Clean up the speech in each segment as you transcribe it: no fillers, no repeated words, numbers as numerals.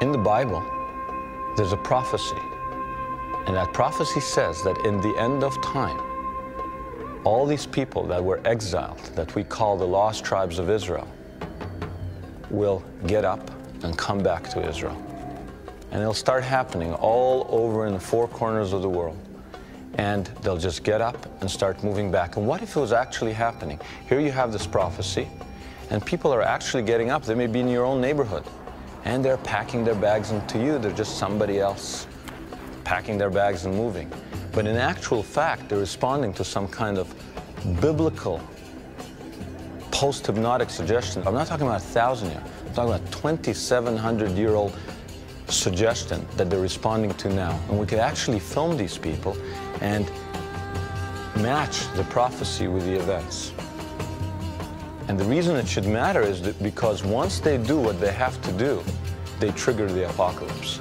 In the Bible, there's a prophecy, and that prophecy says that in the end of time, all these people that were exiled, that we call the lost tribes of Israel, will get up and come back to Israel. And it'll start happening all over in the four corners of the world. And they'll just get up and start moving back. And what if it was actually happening? Here you have this prophecy, and people are actually getting up. They may be in your own neighborhood, and they're packing their bags, and to you, they're just somebody else packing their bags and moving. But in actual fact, they're responding to some kind of biblical post-hypnotic suggestion. I'm not talking about 1,000 years. I'm talking about 2,700-year-old suggestion that they're responding to now. And we could actually film these people and match the prophecy with the events. And the reason it should matter is that because once they do what they have to do, they trigger the apocalypse.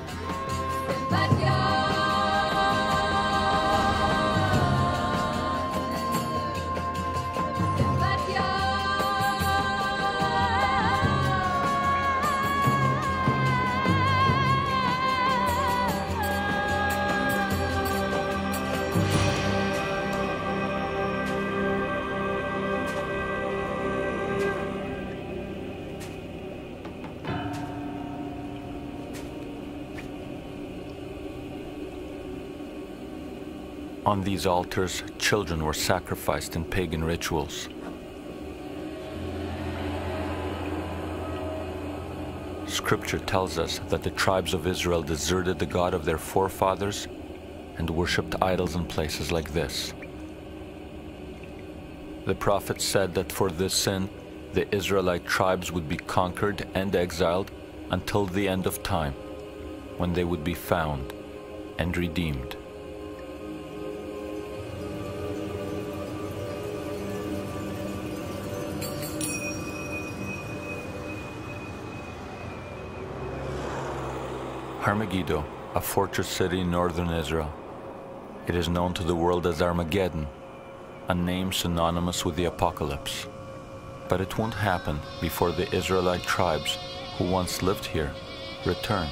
On these altars, children were sacrificed in pagan rituals. Scripture tells us that the tribes of Israel deserted the God of their forefathers and worshipped idols in places like this. The prophet said that for this sin, the Israelite tribes would be conquered and exiled until the end of time, when they would be found and redeemed. Megiddo, a fortress city in northern Israel. It is known to the world as Armageddon, a name synonymous with the apocalypse. But it won't happen before the Israelite tribes, who once lived here, return.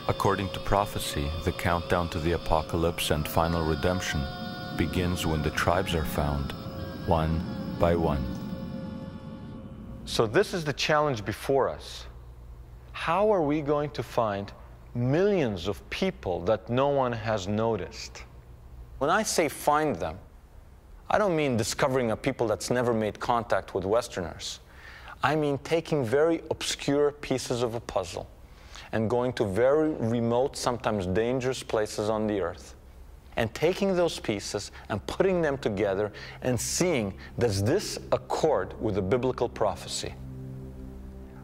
According to prophecy, the countdown to the apocalypse and final redemption begins when the tribes are found, one by one. So this is the challenge before us. How are we going to find millions of people that no one has noticed? When I say find them, I don't mean discovering a people that's never made contact with Westerners. I mean taking very obscure pieces of a puzzle and going to very remote, sometimes dangerous places on the earth, and taking those pieces and putting them together and seeing, does this accord with the biblical prophecy?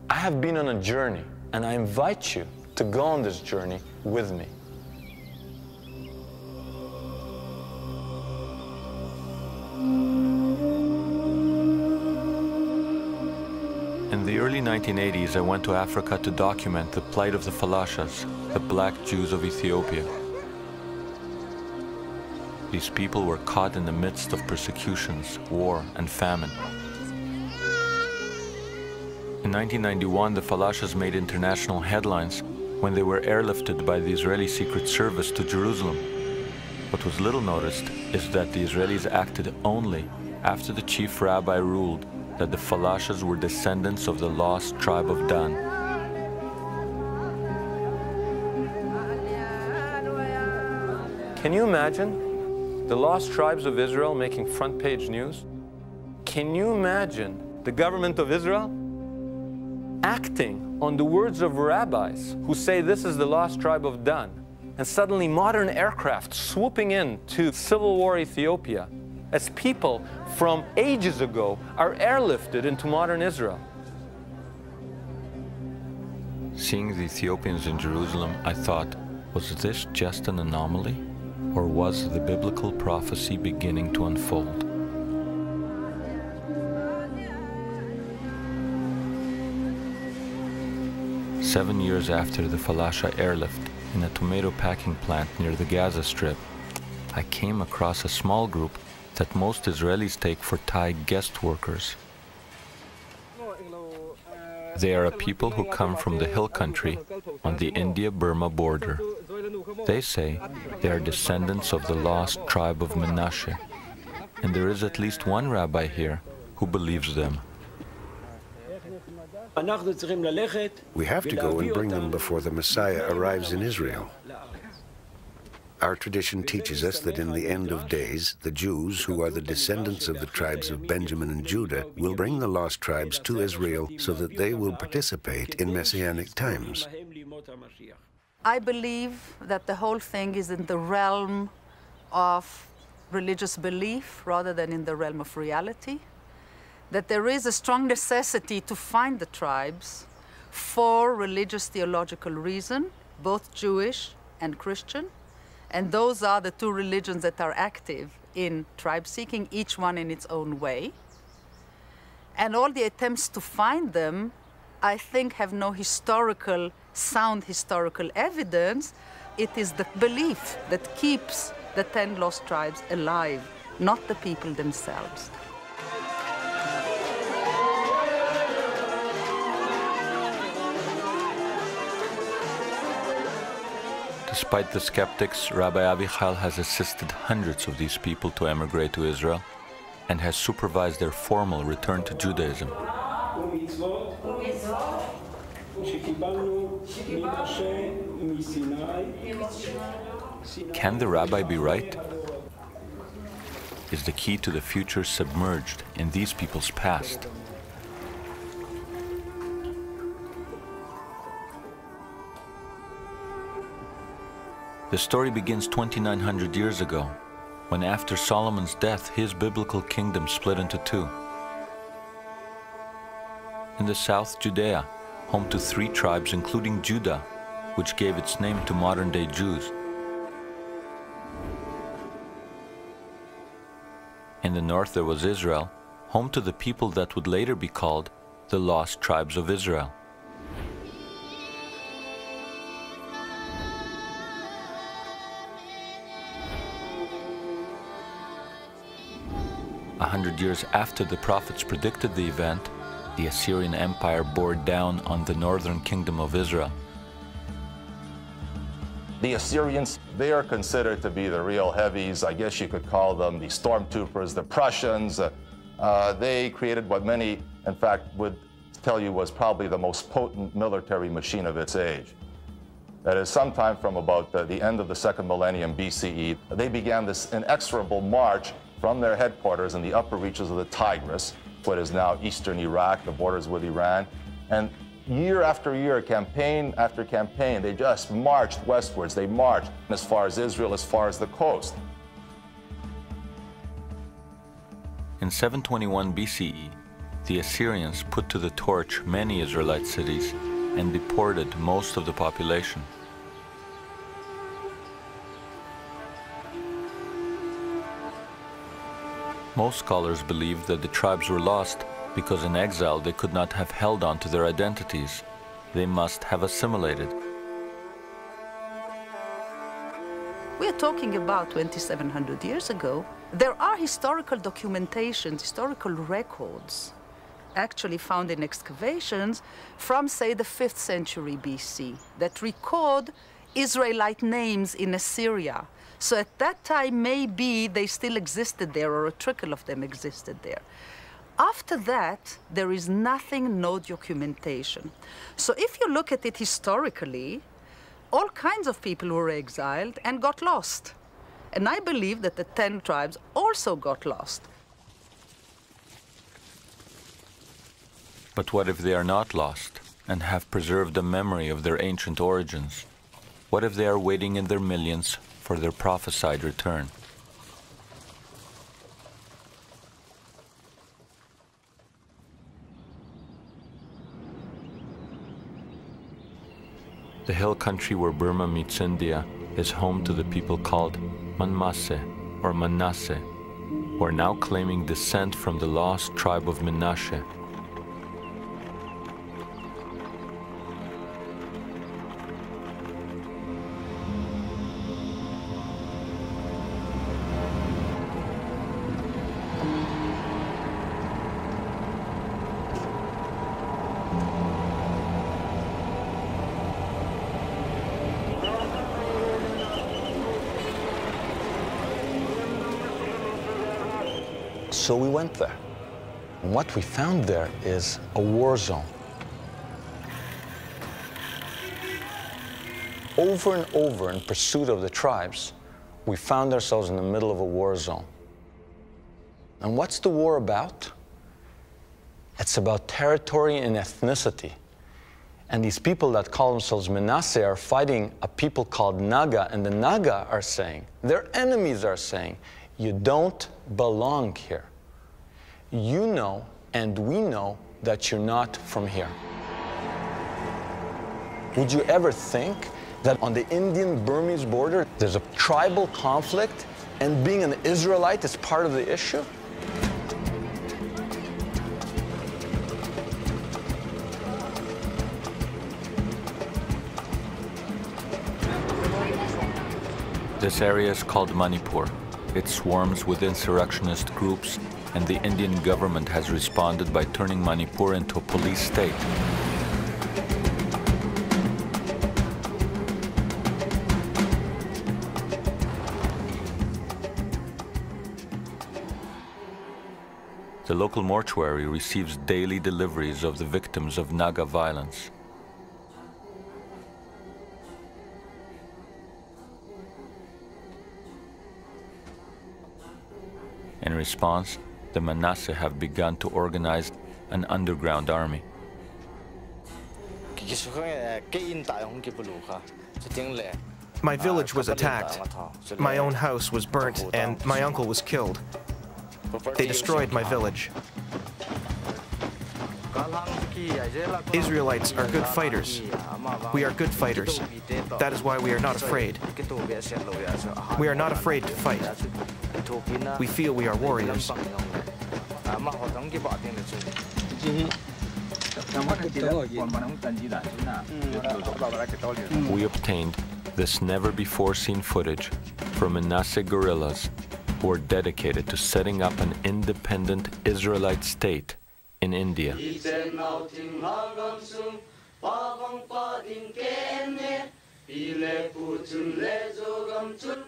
I have been on a journey, and I invite you to go on this journey with me. In the early 1980s, I went to Africa to document the plight of the Falashas, the black Jews of Ethiopia. These people were caught in the midst of persecutions, war, and famine. In 1991, the Falashas made international headlines when they were airlifted by the Israeli Secret Service to Jerusalem. What was little noticed is that the Israelis acted only after the chief rabbi ruled that the Falashas were descendants of the lost tribe of Dan. Can you imagine the lost tribes of Israel making front page news? Can you imagine the government of Israel acting on the words of rabbis who say this is the lost tribe of Dan, and suddenly modern aircraft swooping in to Civil War Ethiopia as people from ages ago are airlifted into modern Israel? Seeing the Ethiopians in Jerusalem, I thought, was this just an anomaly? Or was the biblical prophecy beginning to unfold? Seven years after the Falasha airlift, in a tomato packing plant near the Gaza Strip, I came across a small group that most Israelis take for Thai guest workers. They are a people who come from the hill country on the India-Burma border. They say they are descendants of the lost tribe of Menashe, and there is at least one rabbi here who believes them. We have to go and bring them before the Messiah arrives in Israel. Our tradition teaches us that in the end of days, the Jews, who are the descendants of the tribes of Benjamin and Judah, will bring the lost tribes to Israel so that they will participate in Messianic times. I believe that the whole thing is in the realm of religious belief rather than in the realm of reality. That there is a strong necessity to find the tribes for religious theological reason, both Jewish and Christian. And those are the two religions that are active in tribe seeking, each one in its own way. And all the attempts to find them, I think, have no sound historical evidence. It is the belief that keeps the 10 lost tribes alive, not the people themselves. Despite the skeptics, Rabbi Avichal has assisted hundreds of these people to emigrate to Israel and has supervised their formal return to Judaism. Can the rabbi be right? Is the key to the future submerged in these people's past? The story begins 2,900 years ago, when after Solomon's death, his biblical kingdom split into two. In the south, Judea, home to 3 tribes including Judah, which gave its name to modern-day Jews. In the north there was Israel, home to the people that would later be called the lost tribes of Israel. A 100 years after the prophets predicted the event, the Assyrian Empire bore down on the northern kingdom of Israel. The Assyrians, they are considered to be the real heavies. I guess you could call them the stormtroopers, the Prussians. They created what many, in fact, would tell you was probably the most potent military machine of its age. That is, sometime from about the end of the 2nd millennium BCE, they began this inexorable march from their headquarters in the upper reaches of the Tigris, what is now eastern Iraq, the borders with Iran. And year after year, campaign after campaign, they just marched westwards. They marched as far as Israel, as far as the coast. In 721 BCE, the Assyrians put to the torch many Israelite cities and deported most of the population. Most scholars believe that the tribes were lost because in exile they could not have held on to their identities. They must have assimilated. We are talking about 2,700 years ago. There are historical documentations, historical records, actually found in excavations from, say, the 5th century BC that record Israelite names in Assyria. So at that time, maybe they still existed there, or a trickle of them existed there. After that, there is nothing, no documentation. So if you look at it historically, all kinds of people were exiled and got lost. And I believe that the 10 tribes also got lost. But what if they are not lost and have preserved the memory of their ancient origins? What if they are waiting in their millions for their prophesied return? The hill country where Burma meets India is home to the people called Manmase or Manasseh, who are now claiming descent from the lost tribe of Menashe. So we went there. And what we found there is a war zone. Over and over in pursuit of the tribes, we found ourselves in the middle of a war zone. And what's the war about? It's about territory and ethnicity. And these people that call themselves Manasseh are fighting a people called Naga, and the Naga are saying, their enemies are saying, you don't belong here. You know, and we know, that you're not from here. Would you ever think that on the Indian-Burmese border, there's a tribal conflict, and being an Israelite is part of the issue? This area is called Manipur. It swarms with insurrectionist groups, and the Indian government has responded by turning Manipur into a police state. The local mortuary receives daily deliveries of the victims of Naga violence. In response, the Manasseh have begun to organize an underground army. My village was attacked. My own house was burnt and my uncle was killed. They destroyed my village. Israelites are good fighters. We are good fighters. That is why we are not afraid. We are not afraid to fight. We feel we are warriors. We obtained this never-before-seen footage from Manasseh guerrillas who are dedicated to setting up an independent Israelite state in India.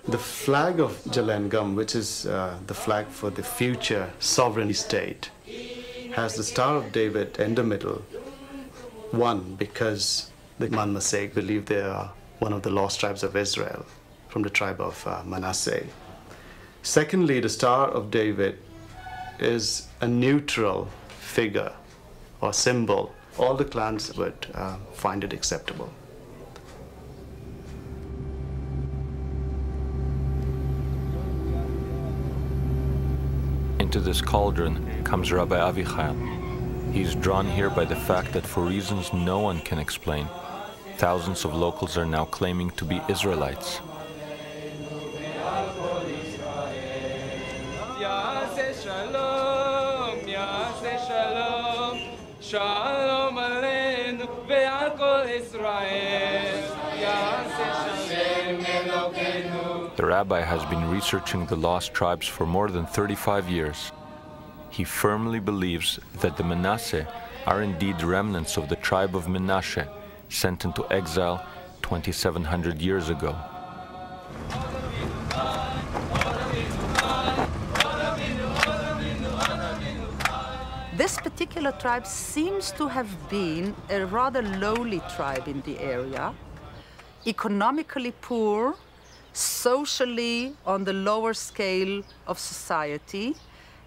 The flag of Jalangam, which is the flag for the future sovereign state, has the Star of David in the middle. One, because the Manasseh believe they are one of the lost tribes of Israel, from the tribe of Manasseh. Secondly, the Star of David is a neutral figure or symbol. All the clans would find it acceptable. Into this cauldron comes Rabbi Avichai. He's drawn here by the fact that for reasons no one can explain, thousands of locals are now claiming to be Israelites. The rabbi has been researching the lost tribes for more than 35 years. He firmly believes that the Manasseh are indeed remnants of the tribe of Menashe, sent into exile 2,700 years ago. This particular tribe seems to have been a rather lowly tribe in the area, economically poor, socially on the lower scale of society,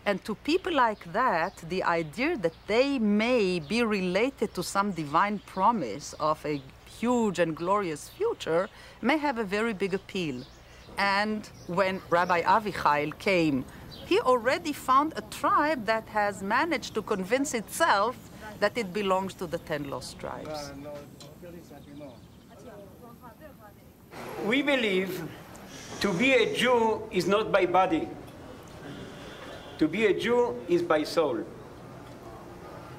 and to people like that, the idea that they may be related to some divine promise of a huge and glorious future may have a very big appeal. And when Rabbi Avichai came, he already found a tribe that has managed to convince itself that it belongs to the 10 lost tribes. We believe to be a Jew is not by body. To be a Jew is by soul.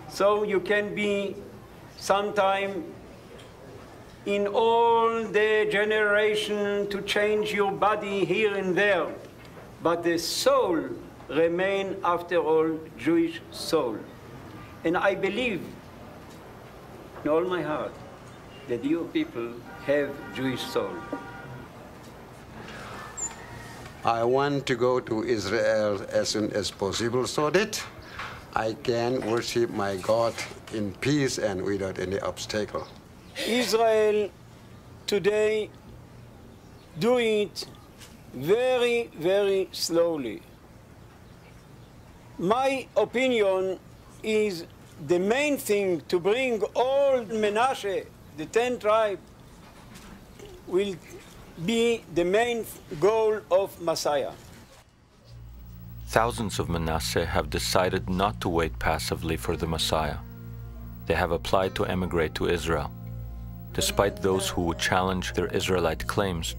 So you can be sometime in all the generation to change your body here and there, but the soul remain after all Jewish soul. And I believe in all my heart that you people have Jewish soul. I want to go to Israel as soon as possible so that I can worship my God in peace and without any obstacle. Israel today do it very, very slowly. My opinion is the main thing to bring all Menashe, the 10 tribes, will be the main goal of Messiah. Thousands of Manasseh have decided not to wait passively for the Messiah. They have applied to emigrate to Israel. Despite those who would challenge their Israelite claims,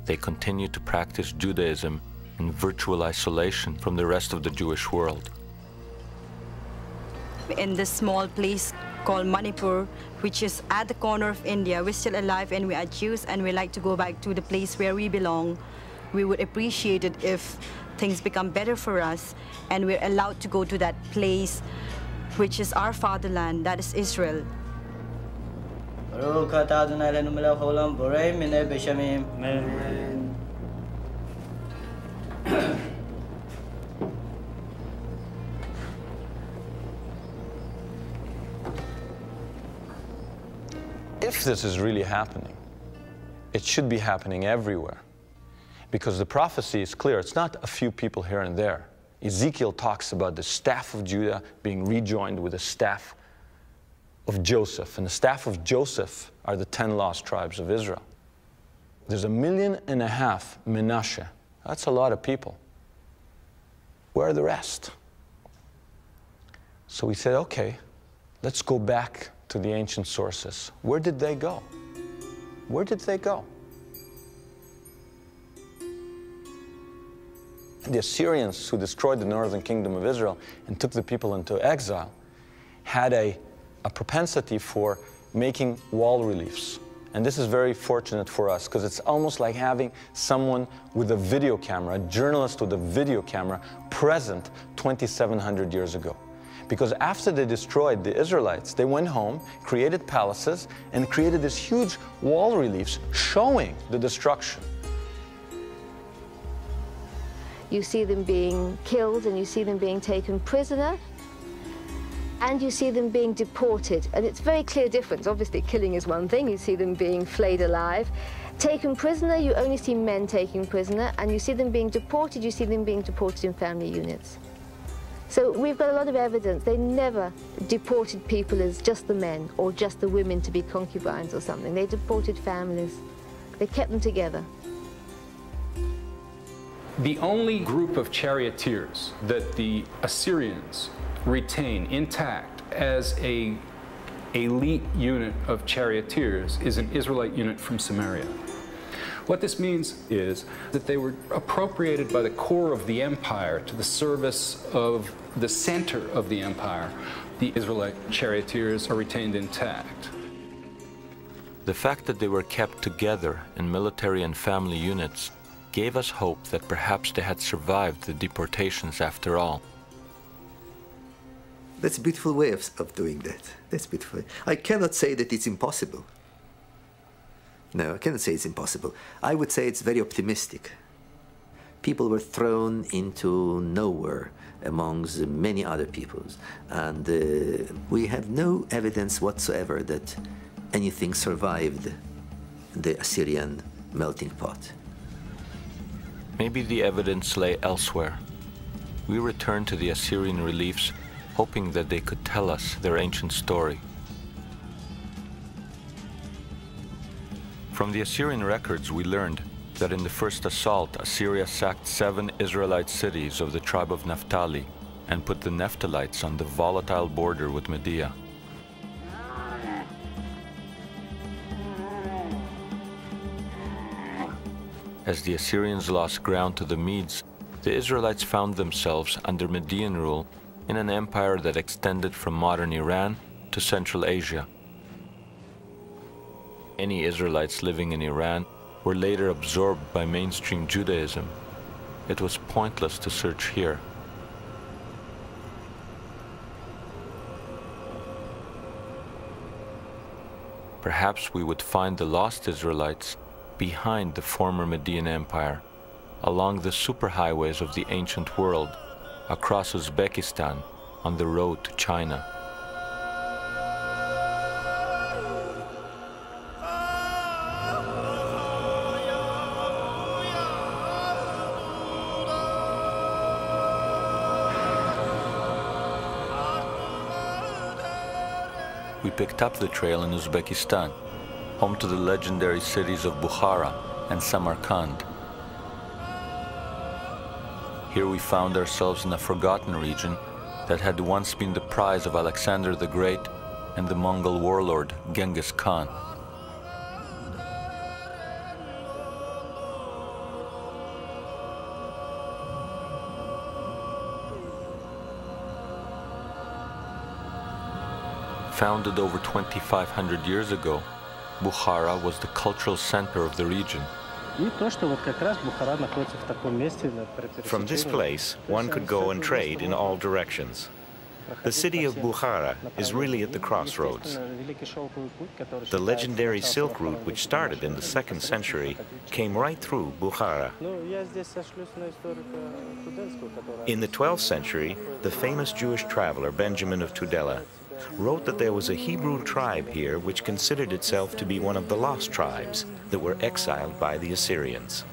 they continue to practice Judaism in virtual isolation from the rest of the Jewish world. In this small place called Manipur, which is at the corner of India, we're still alive and we are Jews and we like to go back to the place where we belong. We would appreciate it if things become better for us and we're allowed to go to that place which is our fatherland, that is Israel. If this is really happening, it should be happening everywhere. Because the prophecy is clear. It's not a few people here and there. Ezekiel talks about the staff of Judah being rejoined with the staff of Joseph. And the staff of Joseph are the 10 lost tribes of Israel. There's 1.5 million Menashe. That's a lot of people. Where are the rest? So we said, okay, let's go back to the ancient sources. Where did they go? Where did they go? The Assyrians, who destroyed the northern kingdom of Israel and took the people into exile, had a propensity for making wall reliefs. And this is very fortunate for us, because it's almost like having someone with a video camera, a journalist with a video camera, present 2,700 years ago. Because after they destroyed the Israelites, they went home, created palaces, and created these huge wall reliefs showing the destruction. You see them being killed, and you see them being taken prisoner, and you see them being deported. And it's a very clear difference. Obviously, killing is one thing. You see them being flayed alive. Taken prisoner, you only see men taken prisoner, and you see them being deported, you see them being deported in family units. So we've got a lot of evidence. They never deported people as just the men or just the women to be concubines or something. They deported families. They kept them together. The only group of charioteers that the Assyrians retain intact as an elite unit of charioteers is an Israelite unit from Samaria. What this means is that they were appropriated by the core of the empire to the service of the center of the empire. The Israelite charioteers are retained intact. The fact that they were kept together in military and family units gave us hope that perhaps they had survived the deportations after all. That's a beautiful way of doing that. That's beautiful. I cannot say that it's impossible. No, I cannot say it's impossible. I would say it's very optimistic. People were thrown into nowhere amongst many other peoples, and we have no evidence whatsoever that anything survived the Assyrian melting pot. Maybe the evidence lay elsewhere. We returned to the Assyrian reliefs, hoping that they could tell us their ancient story. From the Assyrian records, we learned that in the first assault, Assyria sacked 7 Israelite cities of the tribe of Naphtali and put the Naphtalites on the volatile border with Media. As the Assyrians lost ground to the Medes, the Israelites found themselves under Median rule in an empire that extended from modern Iran to Central Asia. Any Israelites living in Iran were later absorbed by mainstream Judaism. It was pointless to search here. Perhaps we would find the lost Israelites behind the former Median Empire, along the superhighways of the ancient world, across Uzbekistan, on the road to China. We picked up the trail in Uzbekistan, home to the legendary cities of Bukhara and Samarkand. Here we found ourselves in a forgotten region that had once been the prize of Alexander the Great and the Mongol warlord Genghis Khan. Founded over 2,500 years ago, Bukhara was the cultural center of the region. From this place, one could go and trade in all directions. The city of Bukhara is really at the crossroads. The legendary Silk Route, which started in the 2nd century, came right through Bukhara. In the 12th century, the famous Jewish traveler Benjamin of Tudela wrote that there was a Hebrew tribe here which considered itself to be one of the lost tribes that were exiled by the Assyrians.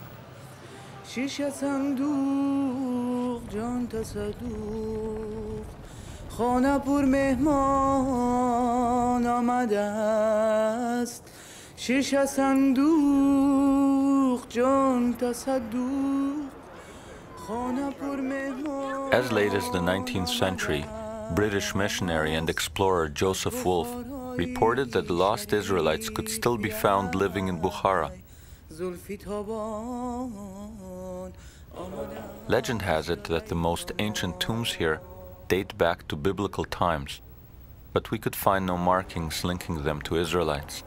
As late as the 19th century, British missionary and explorer Joseph Wolfe reported that the lost Israelites could still be found living in Bukhara. Legend has it that the most ancient tombs here date back to biblical times, but we could find no markings linking them to Israelites.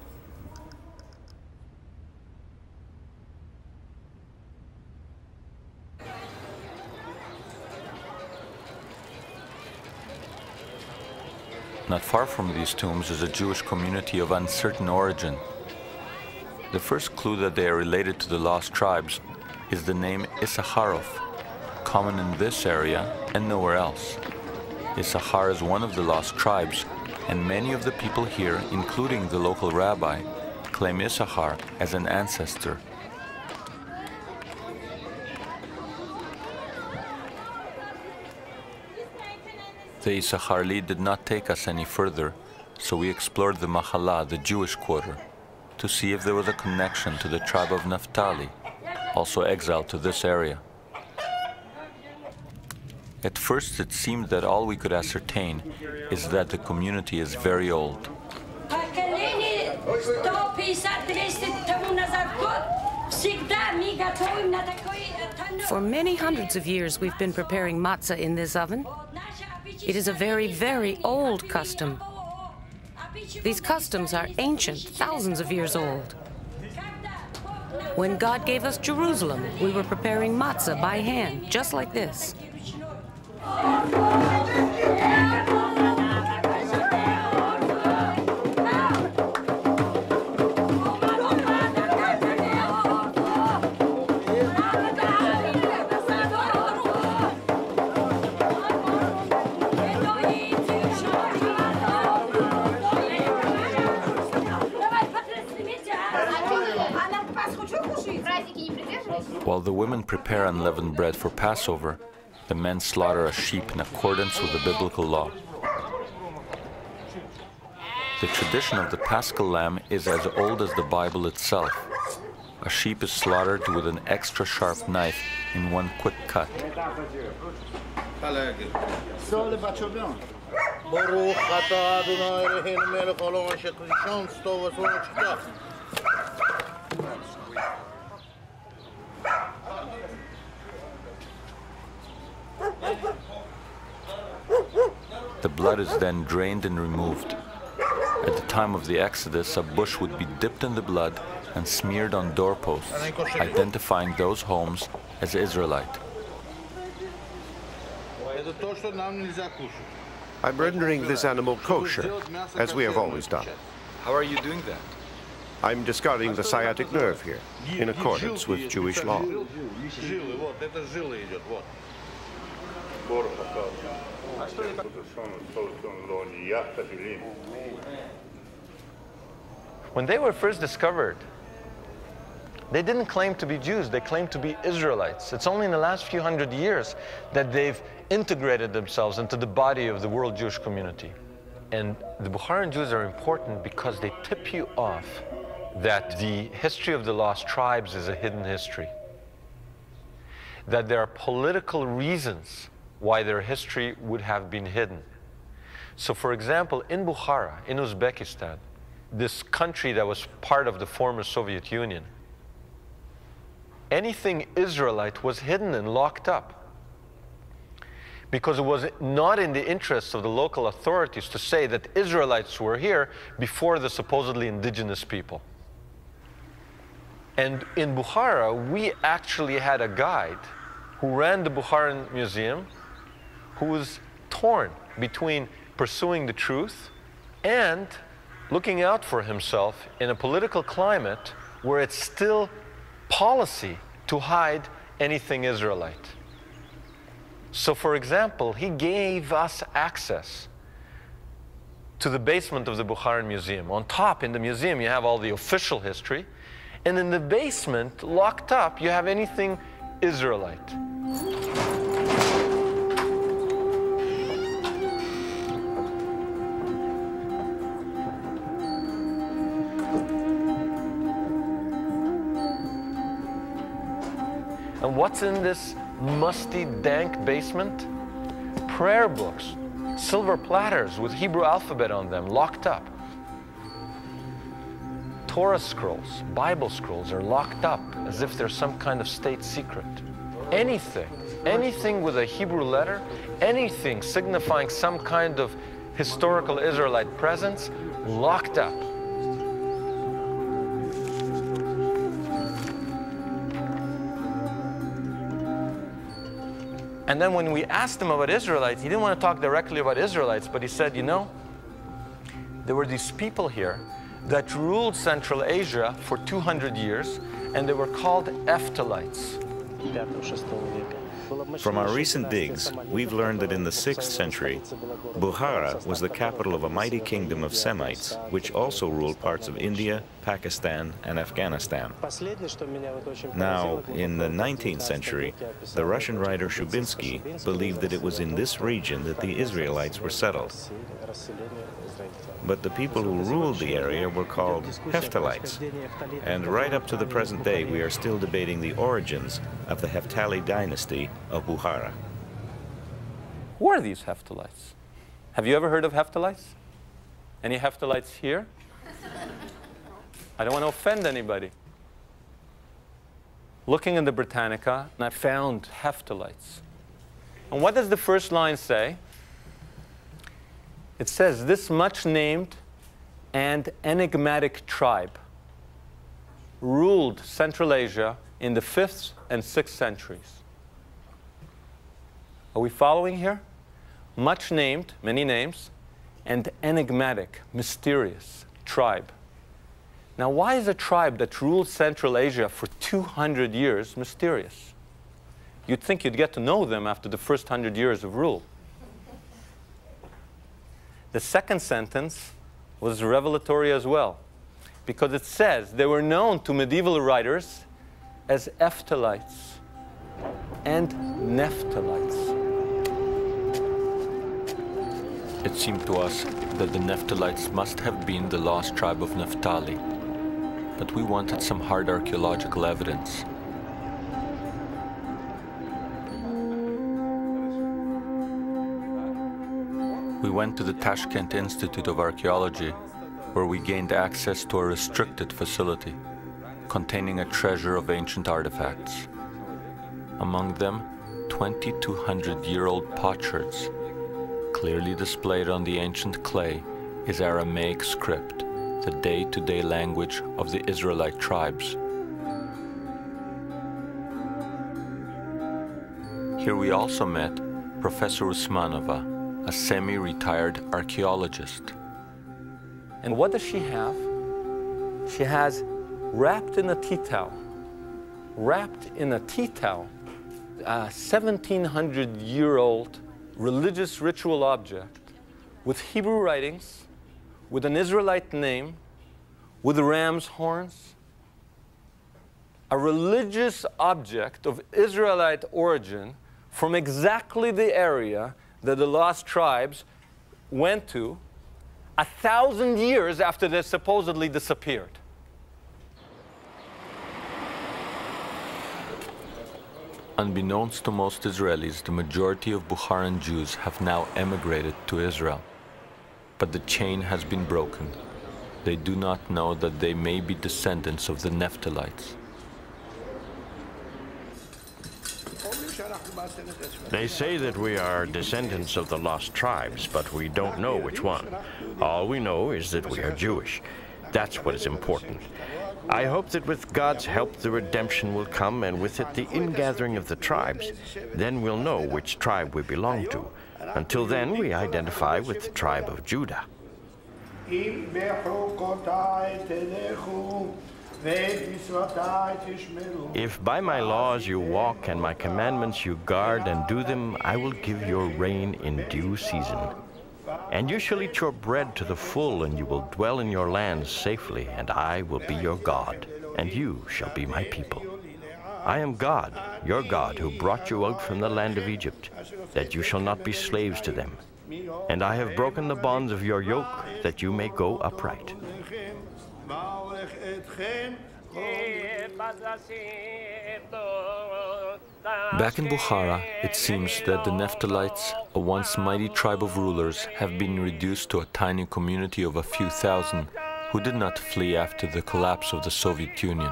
Not far from these tombs is a Jewish community of uncertain origin. The first clue that they are related to the lost tribes is the name Issacharov, common in this area and nowhere else. Issachar is one of the lost tribes, and many of the people here, including the local rabbi, claim Issachar as an ancestor. The Issachar lead did not take us any further, so we explored the Mahala, the Jewish quarter, to see if there was a connection to the tribe of Naphtali, also exiled to this area. At first it seemed that all we could ascertain is that the community is very old. For many hundreds of years we've been preparing matzah in this oven. It is a very, very old custom. These customs are ancient, thousands of years old. When God gave us Jerusalem, we were preparing matzah by hand, just like this. While the women prepare unleavened bread for Passover, the men slaughter a sheep in accordance with the biblical law. The tradition of the Paschal lamb is as old as the Bible itself. A sheep is slaughtered with an extra sharp knife in one quick cut. The blood is then drained and removed. At the time of the Exodus, a bush would be dipped in the blood and smeared on doorposts, identifying those homes as Israelite. I'm rendering this animal kosher, as we have always done. How are you doing that? I'm discarding the sciatic nerve here, in accordance with Jewish law. When they were first discovered, they didn't claim to be Jews, they claimed to be Israelites. It's only in the last few hundred years that they've integrated themselves into the body of the world Jewish community. And the Bukharan Jews are important because they tip you off that the history of the lost tribes is a hidden history. That there are political reasons why their history would have been hidden. So for example, in Bukhara, in Uzbekistan, this country that was part of the former Soviet Union, anything Israelite was hidden and locked up because it was not in the interests of the local authorities to say that Israelites were here before the supposedly indigenous people. And in Bukhara, we actually had a guide who ran the Bukharan Museum who was torn between pursuing the truth and looking out for himself in a political climate where it's still policy to hide anything Israelite. So for example, he gave us access to the basement of the Bukharan Museum. On top in the museum you have all the official history, and in the basement, locked up, you have anything Israelite. And what's in this musty, dank basement? Prayer books, silver platters with Hebrew alphabet on them, locked up. Torah scrolls, Bible scrolls are locked up as if they're some kind of state secret. Anything with a Hebrew letter, anything signifying some kind of historical Israelite presence, locked up. And then when we asked him about Israelites, he didn't want to talk directly about Israelites, but he said, you know, there were these people here that ruled Central Asia for 200 years, and they were called Ephthalites. From our recent digs, we've learned that in the 6th century, Bukhara was the capital of a mighty kingdom of Semites, which also ruled parts of India, Pakistan, and Afghanistan. Now, in the 19th century, the Russian writer Shubinsky believed that it was in this region that the Israelites were settled. But the people who ruled the area were called Hephthalites. And right up to the present day, we are still debating the origins of the Hephthali dynasty of Bukhara. Who are these Hephthalites? Have you ever heard of Hephthalites? Any Hephthalites here? I don't want to offend anybody. Looking in the Britannica, I found Hephthalites. And what does the first line say? It says, this much-named and enigmatic tribe ruled Central Asia in the 5th and 6th centuries. Are we following here? Much-named, many names, and enigmatic, mysterious tribe. Now, why is a tribe that ruled Central Asia for 200 years mysterious? You'd think you'd get to know them after the first 100 years of rule. The second sentence was revelatory as well, because it says they were known to medieval writers as Ephthalites and Nephtalites. It seemed to us that the Nephtalites must have been the lost tribe of Naphtali, but we wanted some hard archaeological evidence. We went to the Tashkent Institute of Archaeology, where we gained access to a restricted facility containing a treasure of ancient artifacts. Among them, 2,200-year-old potsherds. Clearly displayed on the ancient clay is Aramaic script, the day-to-day language of the Israelite tribes. Here we also met Professor Usmanova, a semi-retired archaeologist. And what does she have? she has wrapped in a tea towel, a 1700-year-old religious ritual object with Hebrew writings, with an Israelite name, with ram's horns, a religious object of Israelite origin from exactly the area that the lost tribes went to 1,000 years after they supposedly disappeared. Unbeknownst to most Israelis, the majority of Bukharan Jews have now emigrated to Israel. But the chain has been broken. They do not know that they may be descendants of the Nephtalites. They say that we are descendants of the lost tribes, but we don't know which one. All we know is that we are Jewish. That's what is important. I hope that with God's help the redemption will come, and with it the ingathering of the tribes. Then we'll know which tribe we belong to. Until then, we identify with the tribe of Judah. If by my laws you walk and my commandments you guard and do them, I will give your rain in due season. And you shall eat your bread to the full, and you will dwell in your lands safely, and I will be your God, and you shall be my people. I am God, your God, who brought you out from the land of Egypt, that you shall not be slaves to them. And I have broken the bonds of your yoke, that you may go upright. Back in Bukhara, it seems that the Nephtalites, a once mighty tribe of rulers, have been reduced to a tiny community of a few thousand who did not flee after the collapse of the Soviet Union.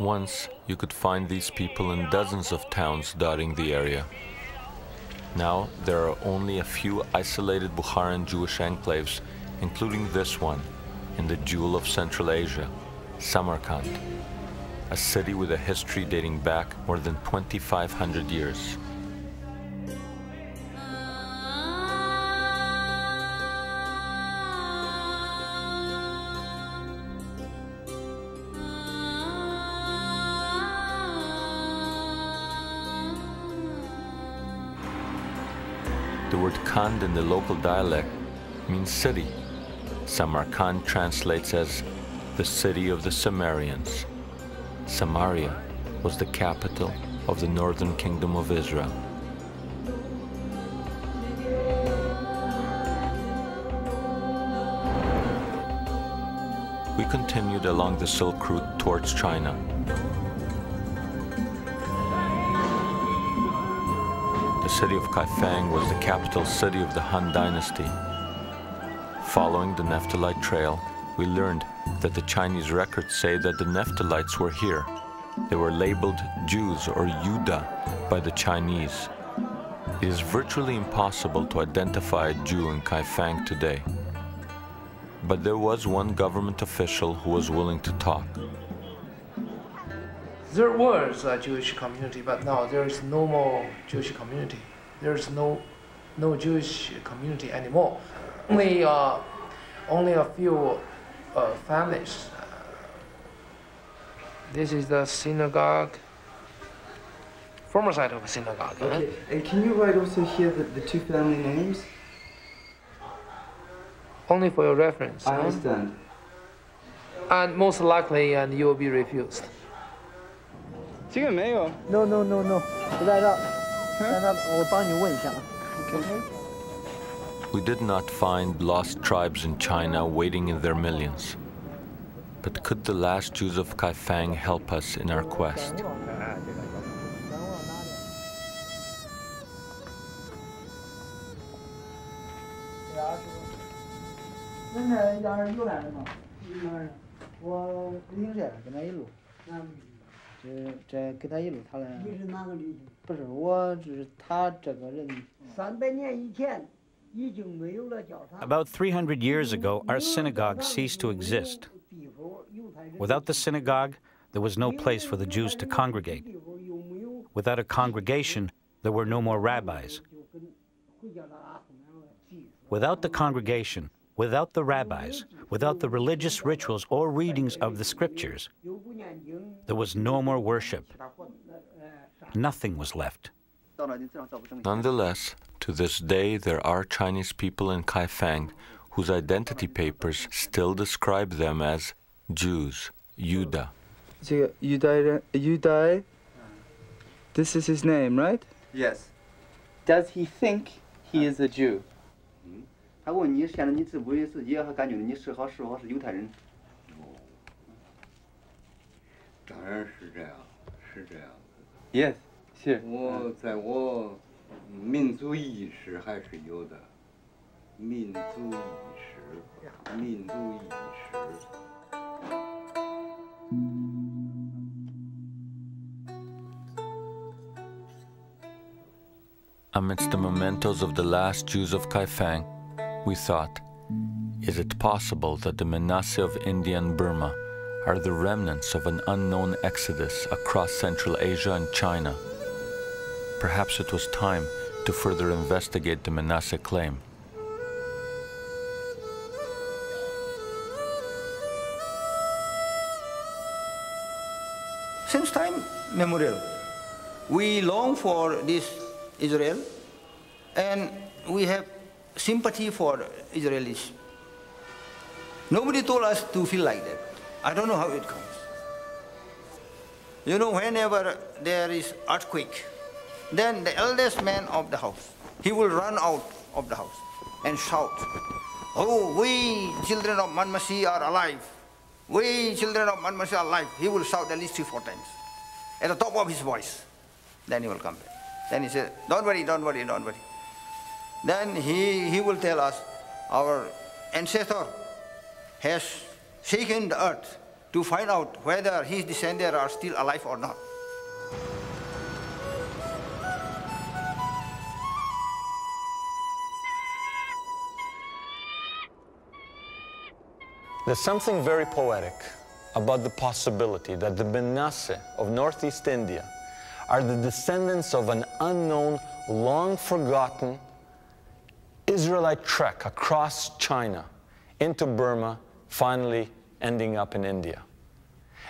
Once, you could find these people in dozens of towns dotting the area. Now, there are only a few isolated Bukharan Jewish enclaves, including this one, in the jewel of Central Asia, Samarkand, a city with a history dating back more than 2,500 years. The word Kand in the local dialect means city. Samarkand translates as the city of the Sumerians. Samaria was the capital of the northern kingdom of Israel. We continued along the Silk Route towards China. The city of Kaifeng was the capital city of the Han Dynasty. Following the Nephthalite trail, we learned that the Chinese records say that the Nephtalites were here. They were labeled Jews or Yuda by the Chinese. It is virtually impossible to identify a Jew in Kaifeng today. But there was one government official who was willing to talk. There was a Jewish community, but now there is no more Jewish community. There is no Jewish community anymore. Only a few families. This is the synagogue, former site of a synagogue. Okay. And can you write also here the two family names? Only for your reference. I understand. And most likely, you will be refused. No. 不在这儿，我帮你问一下。We did not find lost tribes in China waiting in their millions. But could the last Jews of Kaifeng help us in our quest? 这给他一路他来。你是哪个旅行？不是，我只是他这个人。300年以前已经没有了教堂。About 300 years ago, our synagogue ceased to exist. Without the synagogue, there was no place for the Jews to congregate. Without a congregation, there were no more rabbis. Without the congregation, without the rabbis, without the religious rituals or readings of the scriptures, there was no more worship. Nothing was left. Nonetheless, to this day, there are Chinese people in Kaifeng whose identity papers still describe them as Jews, Yuda. Yudai, this is his name, right? Yes. Does he think he is a Jew? 他问你现在你自不自己还感觉你是好是坏是犹太人？当然是这样，是这样的。 Yes, sure. 我在我民族意识还是有的，民族意识，民族意识。 Amidst the mementos of the last Jews of Kaifeng, we thought, is it possible that the Manasseh of India and Burma are the remnants of an unknown exodus across Central Asia and China? Perhaps it was time to further investigate the Manasseh claim. Since time memorial, we long for this Israel, and we have sympathy for Israelis. Nobody told us to feel like that. I don't know how it comes. You know, whenever there is earthquake, then the eldest man of the house, he will run out of the house and shout, "Oh, we children of Manmasi are alive. We children of Manmasi are alive." He will shout at least 3-4 times at the top of his voice. Then he will come back. Then he says, "Don't worry, don't worry, don't worry." Then he will tell us, our ancestor has shaken the earth to find out whether his descendants are still alive or not. There's something very poetic about the possibility that the Manasseh of Northeast India are the descendants of an unknown, long-forgotten Israelite trek across China into Burma, finally ending up in India.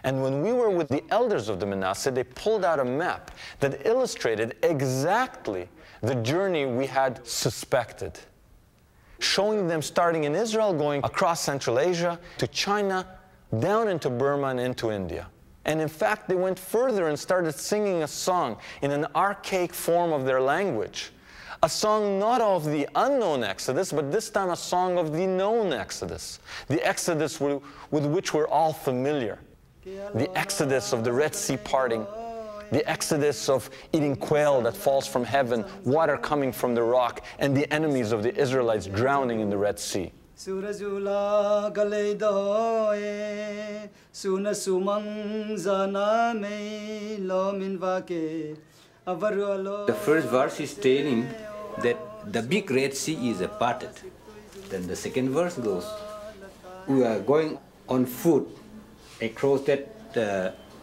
And when we were with the elders of the Manasseh, they pulled out a map that illustrated exactly the journey we had suspected, showing them starting in Israel, going across Central Asia to China, down into Burma and into India. And in fact, they went further and started singing a song in an archaic form of their language. A song not of the unknown Exodus, but this time a song of the known Exodus. The Exodus with which we're all familiar. The Exodus of the Red Sea parting. The Exodus of eating quail that falls from heaven, water coming from the rock, and the enemies of the Israelites drowning in the Red Sea. The first verse is stating that the big Red Sea is parted. Then the second verse goes, we are going on foot across that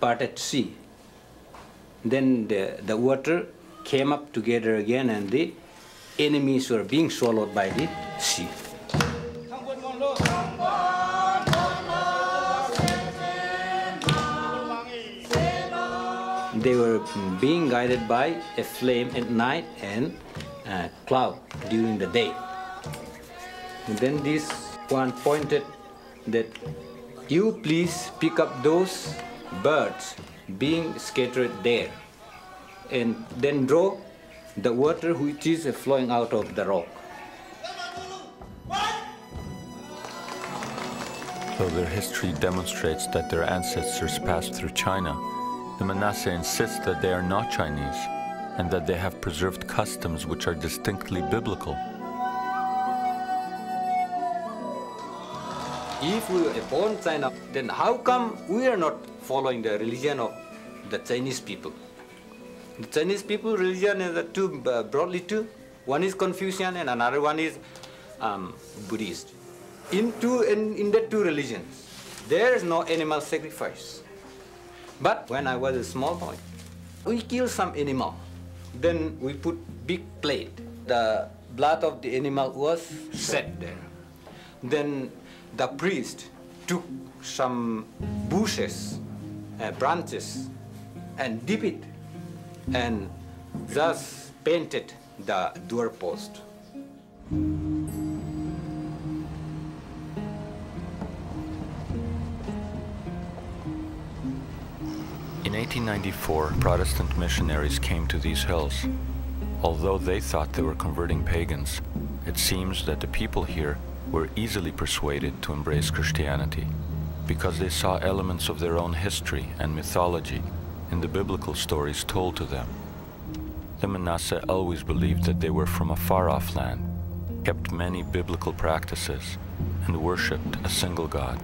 parted sea. Then the water came up together again and the enemies were being swallowed by the sea. They were being guided by a flame at night and a cloud during the day. And then this one pointed that you please pick up those birds being scattered there and then draw the water which is flowing out of the rock. Though their history demonstrates that their ancestors passed through China, the Manasseh insists that they are not Chinese and that they have preserved customs which are distinctly biblical. If we were born in China, then how come we are not following the religion of the Chinese people. The Chinese people religion is broadly two. One is Confucian and another one is Buddhist. In the two religions, there is no animal sacrifice. But when I was a small boy, we kill some animal. Then we put big plate. The blood of the animal was set there. Then the priest took some bushes, branches, and dip it, and thus painted the doorpost. In 1894, Protestant missionaries came to these hills. Although they thought they were converting pagans, it seems that the people here were easily persuaded to embrace Christianity because they saw elements of their own history and mythology in the biblical stories told to them. The Manasseh always believed that they were from a far-off land, kept many biblical practices, and worshipped a single God.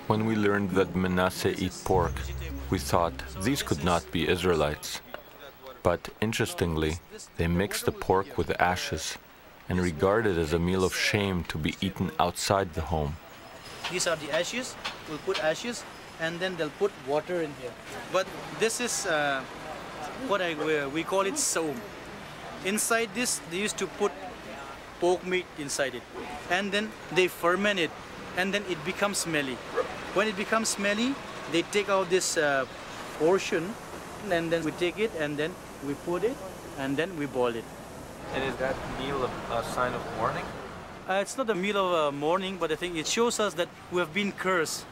When we learned that Manasseh eat pork, we thought these could not be Israelites. But interestingly, they mixed the pork with ashes and regard it as a meal of shame to be eaten outside the home. These are the ashes. We'll put ashes and then they'll put water in here. But this is what we call it soam. Inside this, they used to put pork meat inside it. And then they ferment it, and then it becomes smelly. When it becomes smelly, they take out this portion, and then we take it, and then we put it, and then we boil it. And is that meal a sign of mourning? It's not a meal of mourning, but I think it shows us that we have been cursed.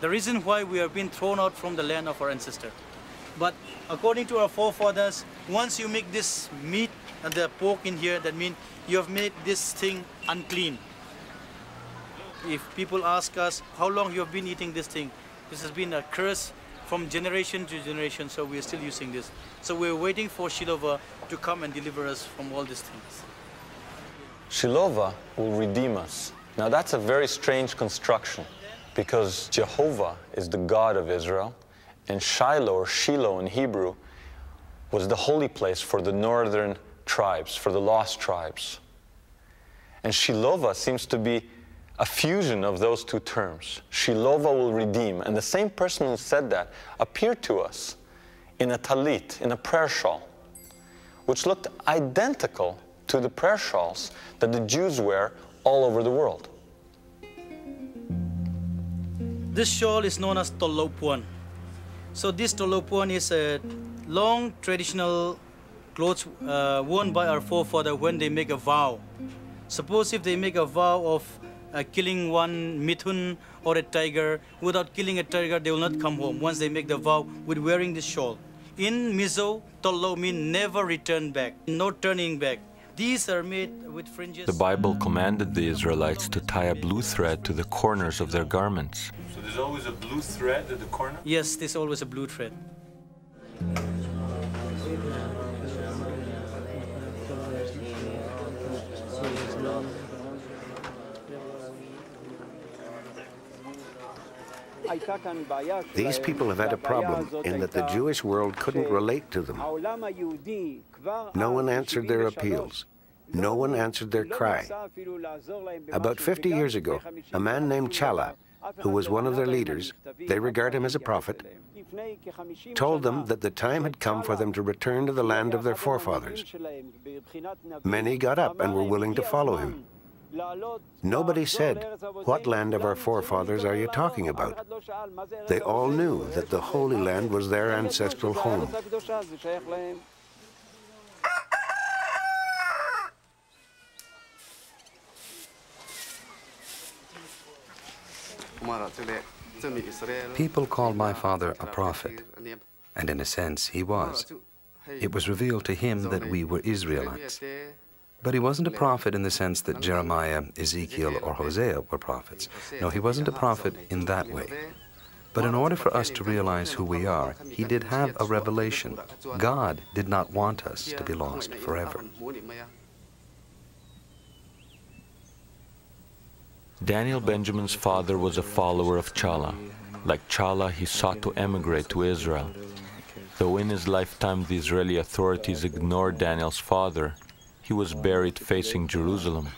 The reason why we have been thrown out from the land of our ancestor. But according to our forefathers, once you make this meat and the pork in here, that means you have made this thing unclean. If people ask us how long you have been eating this thing, this has been a curse from generation to generation, so we are still using this. So we're waiting for Shiloh to come and deliver us from all these things. Shiloh will redeem us. Now that's a very strange construction because Jehovah is the God of Israel, and Shiloh, or Shiloh in Hebrew, was the holy place for the northern tribes, for the lost tribes. And Shiloh seems to be a fusion of those two terms. Shiloh will redeem. And the same person who said that appeared to us in a talit, in a prayer shawl, which looked identical to the prayer shawls that the Jews wear all over the world. This shawl is known as tolopuan. So this tolopuan is a long traditional clothes worn by our forefathers when they make a vow. Suppose if they make a vow of killing one mithun or a tiger, without killing a tiger, they will not come home once they make the vow with wearing this shawl. In Mizo, tolo means never return back, no turning back. These are made with fringes. The Bible commanded the Israelites to tie a blue thread to the corners of their garments. So there's always a blue thread at the corner? Yes, there's always a blue thread. These people have had a problem in that the Jewish world couldn't relate to them. No one answered their appeals. No one answered their cry. About 50 years ago, a man named Chala, who was one of their leaders, they regard him as a prophet, told them that the time had come for them to return to the land of their forefathers. Many got up and were willing to follow him. Nobody said, "What land of our forefathers are you talking about?" They all knew that the Holy Land was their ancestral home. People called my father a prophet, and in a sense he was. It was revealed to him that we were Israelites. But he wasn't a prophet in the sense that Jeremiah, Ezekiel, or Hosea were prophets. No, he wasn't a prophet in that way. But in order for us to realize who we are, he did have a revelation. God did not want us to be lost forever. Daniel Benjamin's father was a follower of Chala. Like Chala, he sought to emigrate to Israel. Though in his lifetime the Israeli authorities ignored Daniel's father, he was buried facing Jerusalem.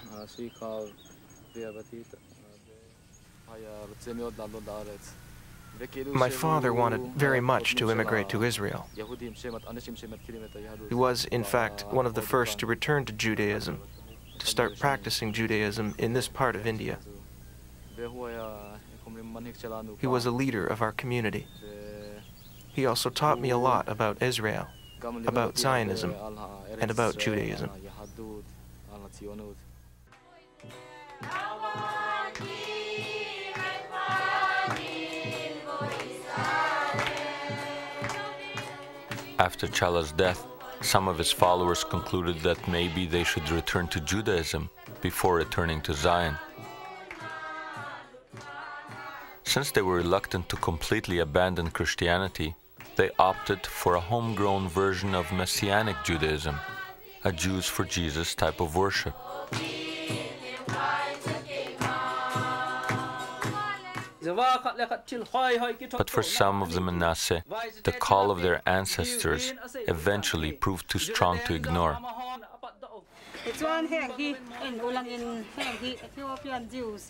My father wanted very much to immigrate to Israel. He was, in fact, one of the first to return to Judaism, to start practicing Judaism in this part of India. He was a leader of our community. He also taught me a lot about Israel, about Zionism, and about Judaism. After Chala's death, some of his followers concluded that maybe they should return to Judaism before returning to Zion. Since they were reluctant to completely abandon Christianity, they opted for a homegrown version of Messianic Judaism, a Jews for Jesus type of worship. But for some of the Manasseh, the call of their ancestors eventually proved too strong to ignore.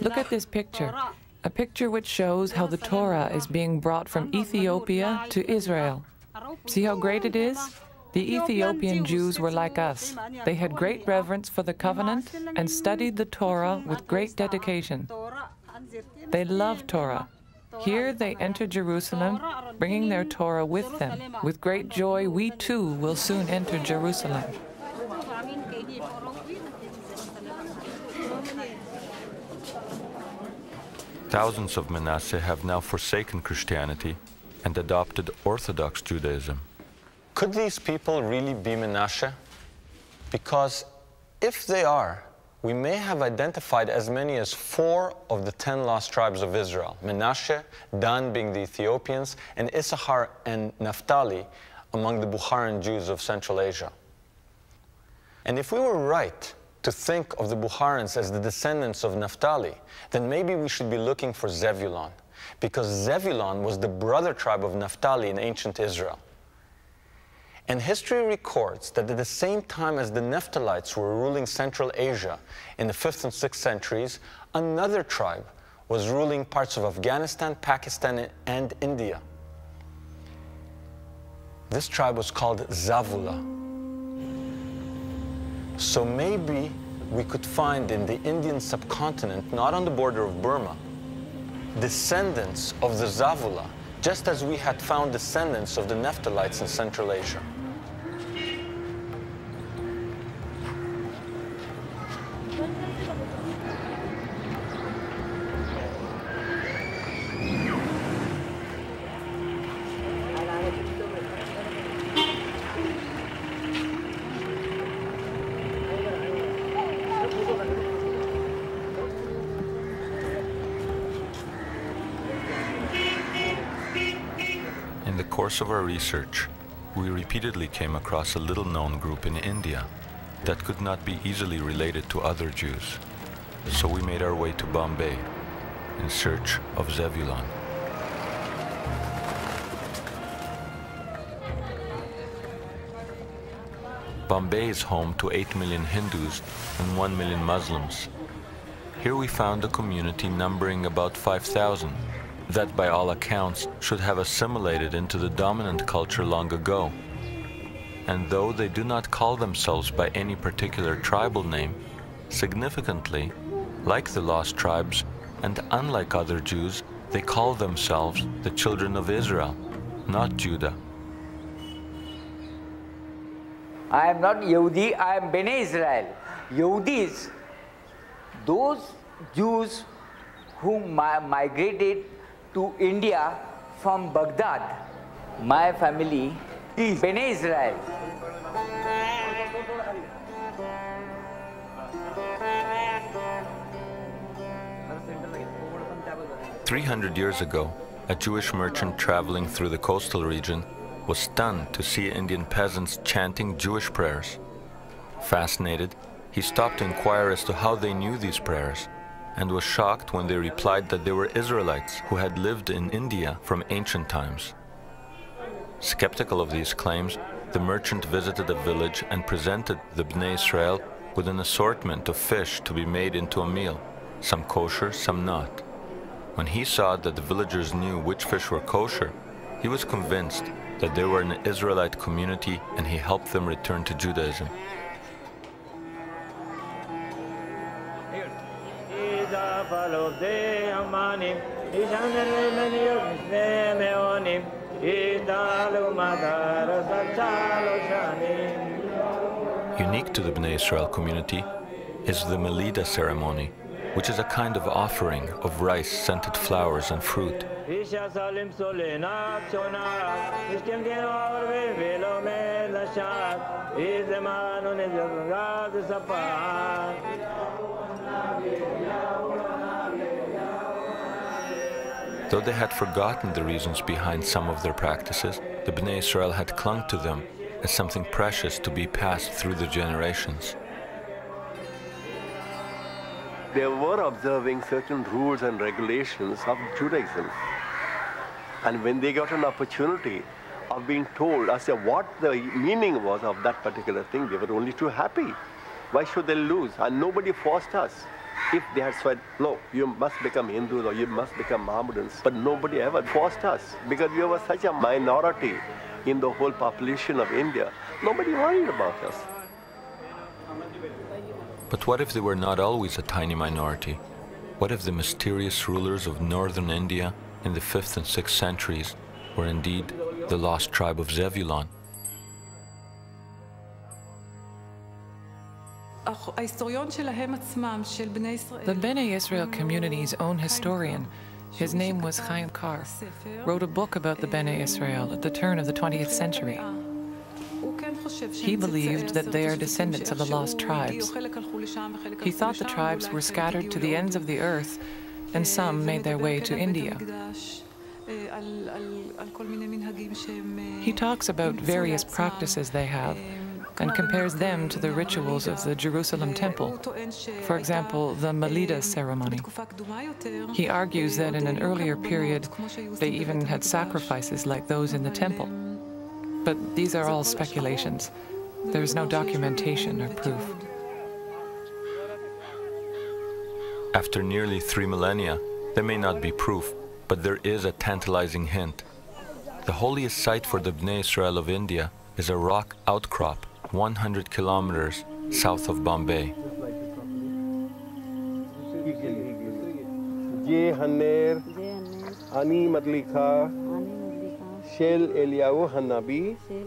Look at this picture, a picture which shows how the Torah is being brought from Ethiopia to Israel. See how great it is? The Ethiopian Jews were like us. They had great reverence for the covenant and studied the Torah with great dedication. They loved Torah. Here they enter Jerusalem, bringing their Torah with them. With great joy, we too will soon enter Jerusalem. Thousands of Manasseh have now forsaken Christianity and adopted Orthodox Judaism. Could these people really be Manasseh? Because if they are, we may have identified as many as 4 of the 10 lost tribes of Israel. Manasseh, Dan being the Ethiopians, and Issachar and Naphtali among the Bukharan Jews of Central Asia. And if we were right to think of the Bukharans as the descendants of Naphtali, then maybe we should be looking for Zebulon, because Zebulon was the brother tribe of Naphtali in ancient Israel. And history records that at the same time as the Naphtalites were ruling Central Asia in the 5th and 6th centuries, another tribe was ruling parts of Afghanistan, Pakistan, and India. This tribe was called Zavula. So maybe we could find in the Indian subcontinent, not on the border of Burma, descendants of the Zavula, just as we had found descendants of the Naphtalites in Central Asia. In the course of our research, we repeatedly came across a little-known group in India that could not be easily related to other Jews. So we made our way to Bombay in search of Zebulon. Bombay is home to 8 million Hindus and 1 million Muslims. Here we found a community numbering about 5,000 that by all accounts should have assimilated into the dominant culture long ago. And though they do not call themselves by any particular tribal name, significantly, like the lost tribes and unlike other Jews, they call themselves the children of Israel, not Judah. I am not Yehudi, I am Bnei Israel. Yehudis, those Jews who migrated to India from Baghdad. My family is Bnei Israel. "300 years ago, a Jewish merchant traveling through the coastal region was stunned to see Indian peasants chanting Jewish prayers. Fascinated, he stopped to inquire as to how they knew these prayers, and was shocked when they replied that they were Israelites who had lived in India from ancient times. Skeptical of these claims, the merchant visited a village and presented the Bnei Israel with an assortment of fish to be made into a meal, some kosher, some not. When he saw that the villagers knew which fish were kosher, he was convinced that they were an Israelite community, and he helped them return to Judaism. Unique to the Bnei Israel community is the Melida ceremony, which is a kind of offering of rice, scented flowers, and fruit. Though they had forgotten the reasons behind some of their practices, the Bnei Israel had clung to them as something precious to be passed through the generations. They were observing certain rules and regulations of Judaism. And when they got an opportunity of being told as to what the meaning was of that particular thing, they were only too happy. Why should they lose? And nobody forced us. If they had said, no, you must become Hindus or you must become Mohammedans, but nobody ever forced us because we were such a minority in the whole population of India. Nobody worried about us. But what if they were not always a tiny minority? What if the mysterious rulers of northern India in the 5th and 6th centuries were indeed the lost tribe of Zebulun? The Bnei Israel community's own historian, his name was Chaim Kar, wrote a book about the Bnei Israel at the turn of the 20th century. He believed that they are descendants of the lost tribes. He thought the tribes were scattered to the ends of the earth, and some made their way to India. He talks about various practices they have, and compares them to the rituals of the Jerusalem temple. For example, the Melida ceremony. He argues that in an earlier period, they even had sacrifices like those in the temple. But these are all speculations. There is no documentation or proof. After nearly 3 millennia, there may not be proof, but there is a tantalizing hint. The holiest site for the Bnei Israel of India is a rock outcrop 100 kilometers south of Bombay.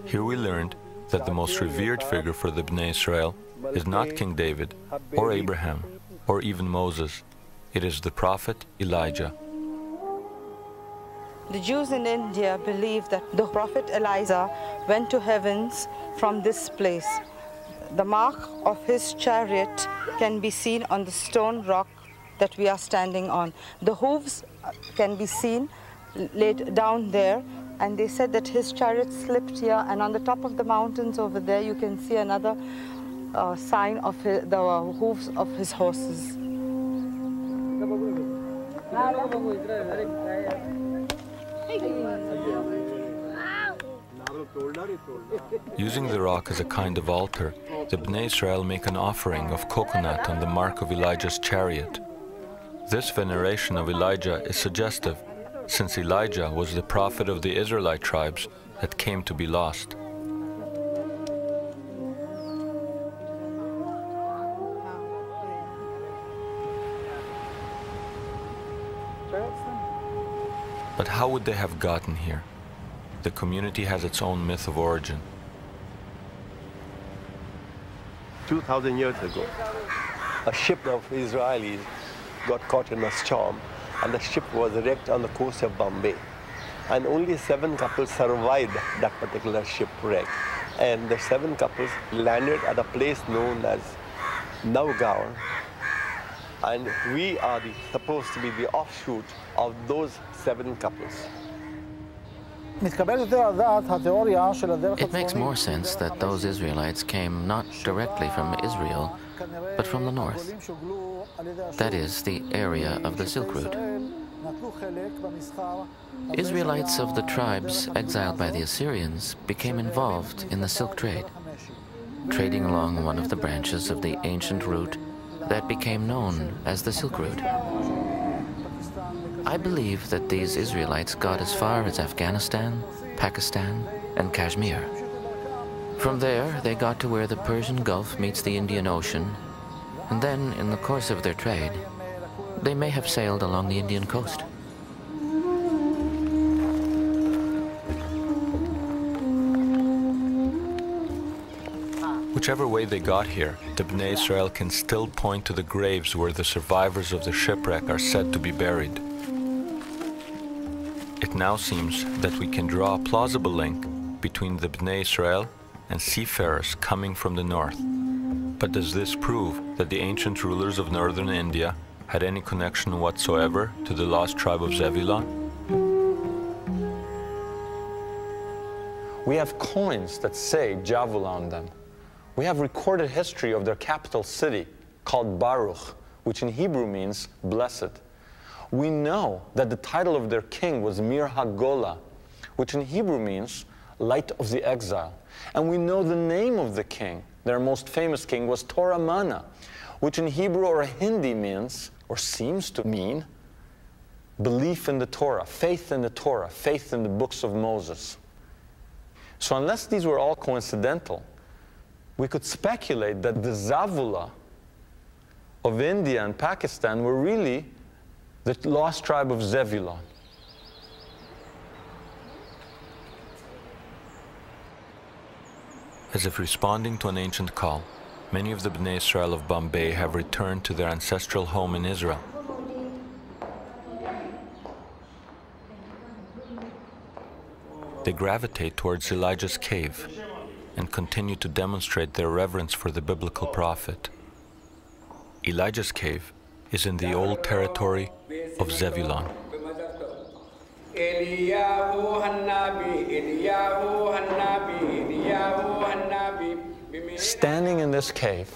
Here we learned that the most revered figure for the Bnei Israel is not King David, or Abraham, or even Moses. It is the prophet Elijah. The Jews in India believe that the prophet Elijah went to heavens from this place. The mark of his chariot can be seen on the stone rock that we are standing on. The hooves can be seen laid down there, and they said that his chariot slipped here, and on the top of the mountains over there you can see another sign of the hooves of his horses. Using the rock as a kind of altar, the Bnei Israel make an offering of coconut on the mark of Elijah's chariot. This veneration of Elijah is suggestive, since Elijah was the prophet of the Israelite tribes that came to be lost. But how would they have gotten here? The community has its own myth of origin. 2,000 years ago, a ship of Israelis got caught in a storm, and the ship was wrecked on the coast of Bombay. And only 7 couples survived that particular shipwreck. And the 7 couples landed at a place known as Navgaon. And we are supposed to be the offshoot of those 7 couples. It makes more sense that those Israelites came not directly from Israel, but from the north. That is, the area of the Silk Route. Israelites of the tribes exiled by the Assyrians became involved in the silk trade, trading along one of the branches of the ancient route that became known as the Silk Route. I believe that these Israelites got as far as Afghanistan, Pakistan, and Kashmir. From there, they got to where the Persian Gulf meets the Indian Ocean, and then, in the course of their trade, they may have sailed along the Indian coast. Whichever way they got here, the Bnei Israel can still point to the graves where the survivors of the shipwreck are said to be buried. It now seems that we can draw a plausible link between the Bnei Israel and seafarers coming from the north. But does this prove that the ancient rulers of northern India had any connection whatsoever to the lost tribe of Zebulun? We have coins that say Javula on them. We have recorded history of their capital city called Baruch, which in Hebrew means blessed. We know that the title of their king was Mir HaGola, which in Hebrew means light of the exile. And we know the name of the king, their most famous king, was Torah Mana, which in Hebrew or Hindi means, or seems to mean, belief in the Torah, faith in the Torah, faith in the books of Moses. So unless these were all coincidental, we could speculate that the Zavula of India and Pakistan were really the lost tribe of Zebulun. As if responding to an ancient call, many of the Bnei Israel of Bombay have returned to their ancestral home in Israel. They gravitate towards Elijah's cave and continue to demonstrate their reverence for the biblical prophet. Elijah's cave is in the old territory of Zebulun. Standing in this cave,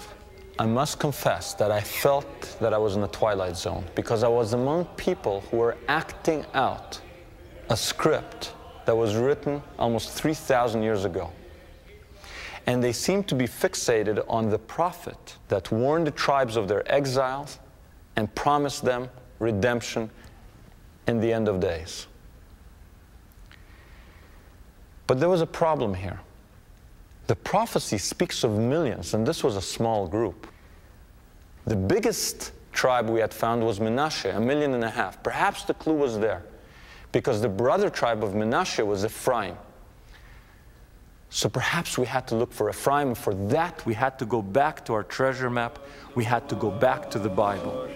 I must confess that I felt that I was in the twilight zone, because I was among people who were acting out a script that was written almost 3,000 years ago. And they seemed to be fixated on the prophet that warned the tribes of their exiles and promised them redemption in the end of days. But there was a problem here. The prophecy speaks of millions, and this was a small group. The biggest tribe we had found was Menashe, 1.5 million. Perhaps the clue was there, because the brother tribe of Menashe was Ephraim. So perhaps we had to look for Ephraim, and for that we had to go back to our treasure map, we had to go back to the Bible.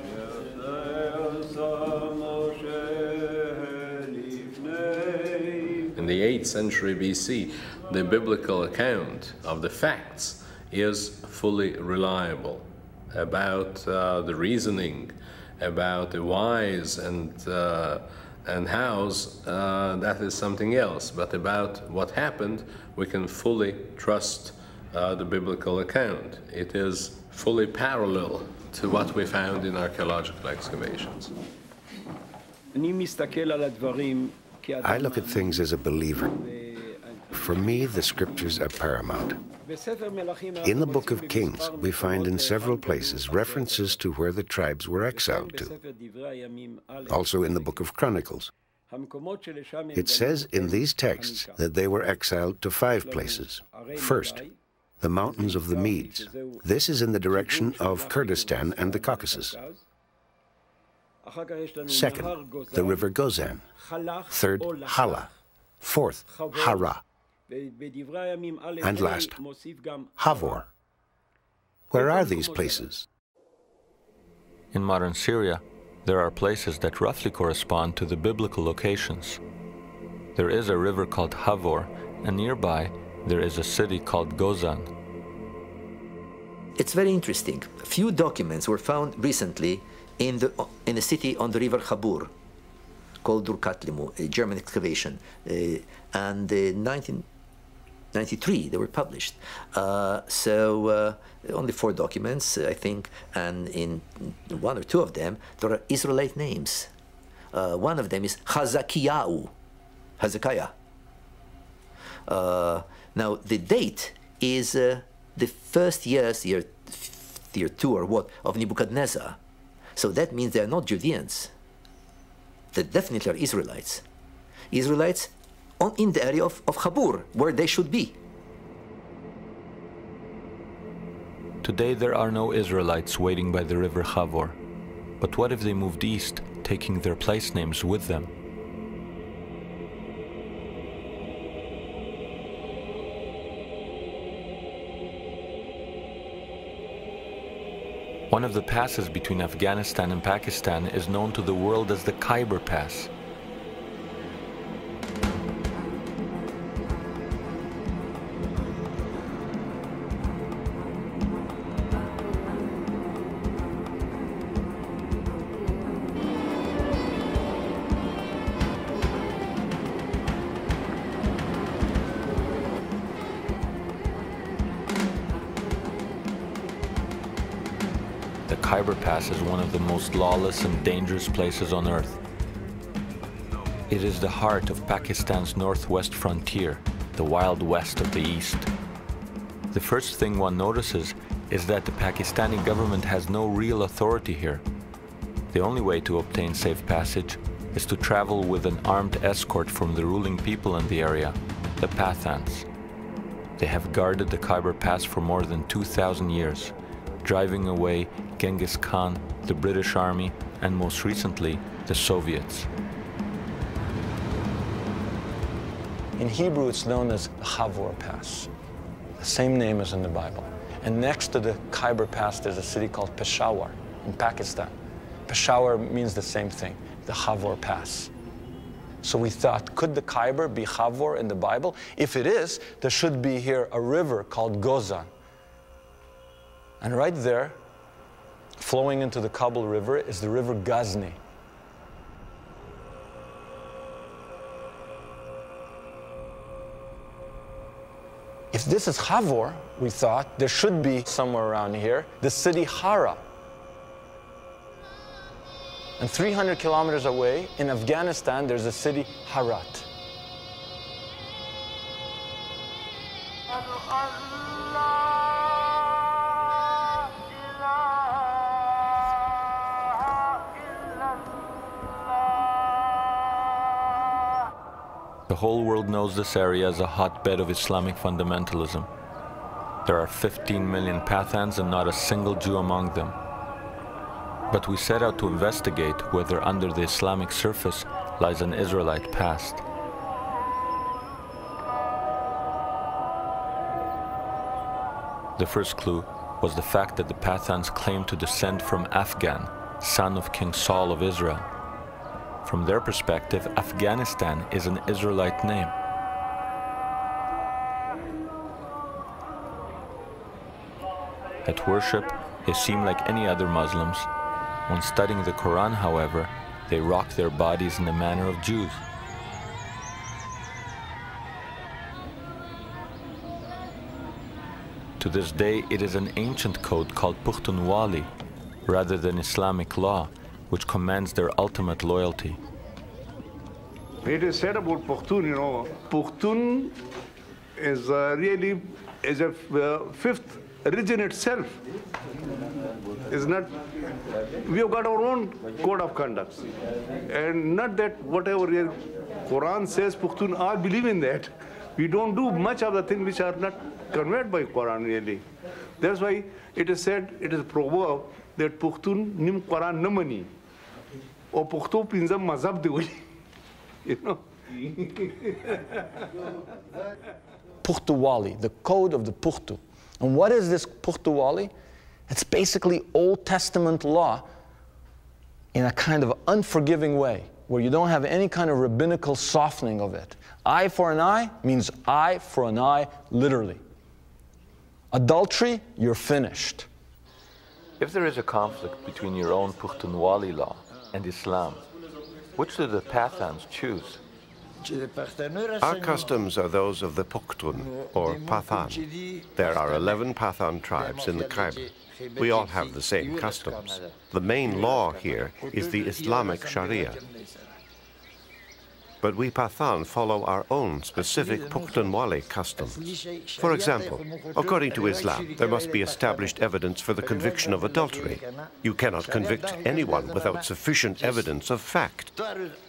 In the 8th century BC, the biblical account of the facts is fully reliable about the reasoning, about the whys and hows, that is something else. But about what happened, we can fully trust the biblical account. It is fully parallel to what we found in archaeological excavations. I look at things as a believer. For me, the scriptures are paramount. In the Book of Kings, we find in several places references to where the tribes were exiled to. Also in the Book of Chronicles. It says in these texts that they were exiled to 5 places. First, the mountains of the Medes. This is in the direction of Kurdistan and the Caucasus. Second, the river Gozan. Third, Hala. Fourth, Hara. And last, Havor. Where are these places? In modern Syria, there are places that roughly correspond to the biblical locations. There is a river called Havor, and nearby there is a city called Gozan. It's very interesting. A few documents were found recently in a city on the river Habur, called Durkatlimu, a German excavation. And in 1993 they were published. Only 4 documents, I think, and in 1 or 2 of them there are Israelite names. One of them is Hezekiah. Now the date is the first year 2 or what, of Nebuchadnezzar. So that means they are not Judeans. They definitely are Israelites. Israelites in the area of Habur, where they should be. Today there are no Israelites waiting by the river Chavor. But what if they moved east, taking their place names with them? One of the passes between Afghanistan and Pakistan is known to the world as the Khyber Pass. The Khyber Pass is one of the most lawless and dangerous places on earth. It is the heart of Pakistan's northwest frontier, the Wild West of the East. The first thing one notices is that the Pakistani government has no real authority here. The only way to obtain safe passage is to travel with an armed escort from the ruling people in the area, the Pathans. They have guarded the Khyber Pass for more than 2,000 years, driving away Genghis Khan, the British Army, and most recently, the Soviets. In Hebrew, it's known as Chavor Pass, the same name as in the Bible. And next to the Khyber Pass, there's a city called Peshawar in Pakistan. Peshawar means the same thing, the Chavor Pass. So we thought, could the Khyber be Chavor in the Bible? If it is, there should be here a river called Gozan. And right there, flowing into the Kabul River, is the river Ghazni. If this is Chavor, we thought, there should be somewhere around here the city Hara. And 300 kilometers away, in Afghanistan, there's a city Herat. The whole world knows this area as a hotbed of Islamic fundamentalism. There are 15 million Pathans and not a single Jew among them. But we set out to investigate whether under the Islamic surface lies an Israelite past. The first clue was the fact that the Pathans claimed to descend from Afghan, son of King Saul of Israel. From their perspective, Afghanistan is an Israelite name. At worship, they seem like any other Muslims. When studying the Quran, however, they rock their bodies in the manner of Jews. To this day, it is an ancient code called Pukhtunwali, rather than Islamic law, which commands their ultimate loyalty. It is said about Pushtun, you know, Pushtun is really as a fifth region itself. Is not, we have got our own code of conduct. And not that whatever your Quran says, Pushtun all believe in that. We don't do much of the things which are not conveyed by Quran really. That's why it is said, it is a proverb that Pushtun nim Quran namani. Or Pukhto pinzam mazhab de you know. Pukhtuwali, the code of the Pukhtu. And what is this Pukhtuwali? It's basically Old Testament law in a kind of unforgiving way, where you don't have any kind of rabbinical softening of it. Eye for an eye means eye for an eye, literally. Adultery, you're finished. If there is a conflict between your own Pukhtunwali law and Islam, Which do the Pathans choose? Our customs are those of the Pukhtun, or Pathan. There are 11 Pathan tribes in the Khyber. We all have the same customs. The main law here is the Islamic Sharia. But we Pathan follow our own specific Pukhtunwali customs. For example, according to Islam, there must be established evidence for the conviction of adultery. You cannot convict anyone without sufficient evidence of fact.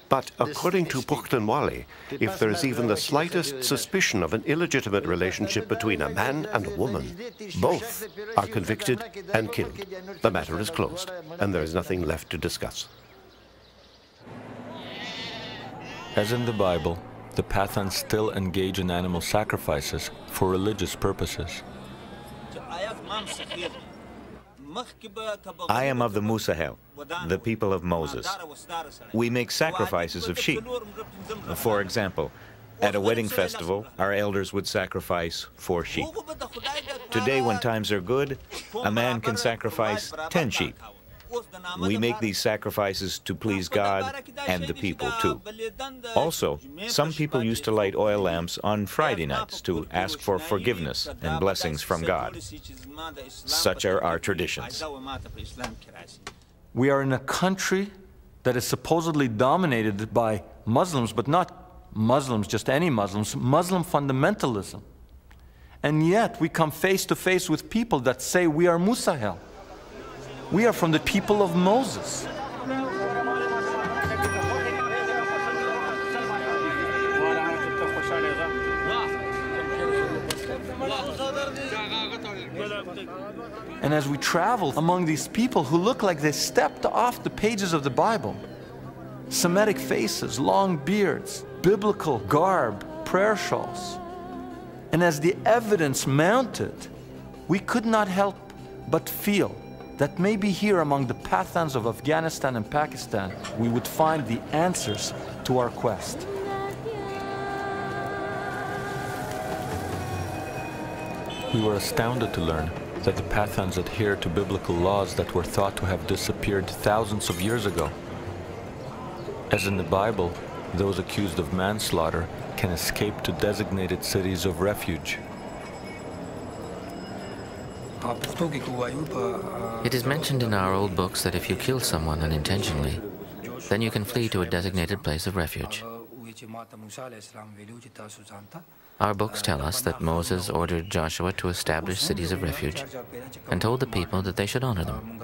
But according to Pukhtunwali, if there is even the slightest suspicion of an illegitimate relationship between a man and a woman, both are convicted and killed. The matter is closed, and there is nothing left to discuss. As in the Bible, the Pathans still engage in animal sacrifices for religious purposes. I am of the Musahel, the people of Moses. We make sacrifices of sheep. For example, at a wedding festival, our elders would sacrifice 4 sheep. Today, when times are good, a man can sacrifice 10 sheep. We make these sacrifices to please God and the people too. Also, some people used to light oil lamps on Friday nights to ask for forgiveness and blessings from God. Such are our traditions. We are in a country that is supposedly dominated by Muslims, but not Muslims, just any Muslims, Muslim fundamentalism. And yet we come face to face with people that say we are Musahel. We are from the people of Moses. And as we travel among these people who look like they stepped off the pages of the Bible, Semitic faces, long beards, biblical garb, prayer shawls, and as the evidence mounted, we could not help but feel that maybe here among the Pathans of Afghanistan and Pakistan, we would find the answers to our quest. We were astounded to learn that the Pathans adhere to biblical laws that were thought to have disappeared thousands of years ago. As in the Bible, those accused of manslaughter can escape to designated cities of refuge. It is mentioned in our old books that if you kill someone unintentionally, then you can flee to a designated place of refuge. Our books tell us that Moses ordered Joshua to establish cities of refuge and told the people that they should honor them.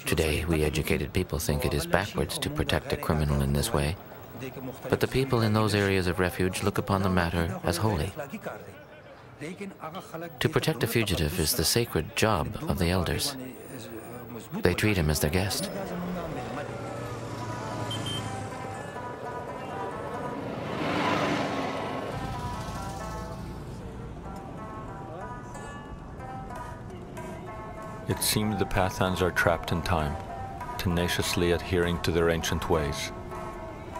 Today, we educated people think it is backwards to protect a criminal in this way, but the people in those areas of refuge look upon the matter as holy. To protect a fugitive is the sacred job of the elders. They treat him as their guest. It seemed the Pathans are trapped in time, tenaciously adhering to their ancient ways.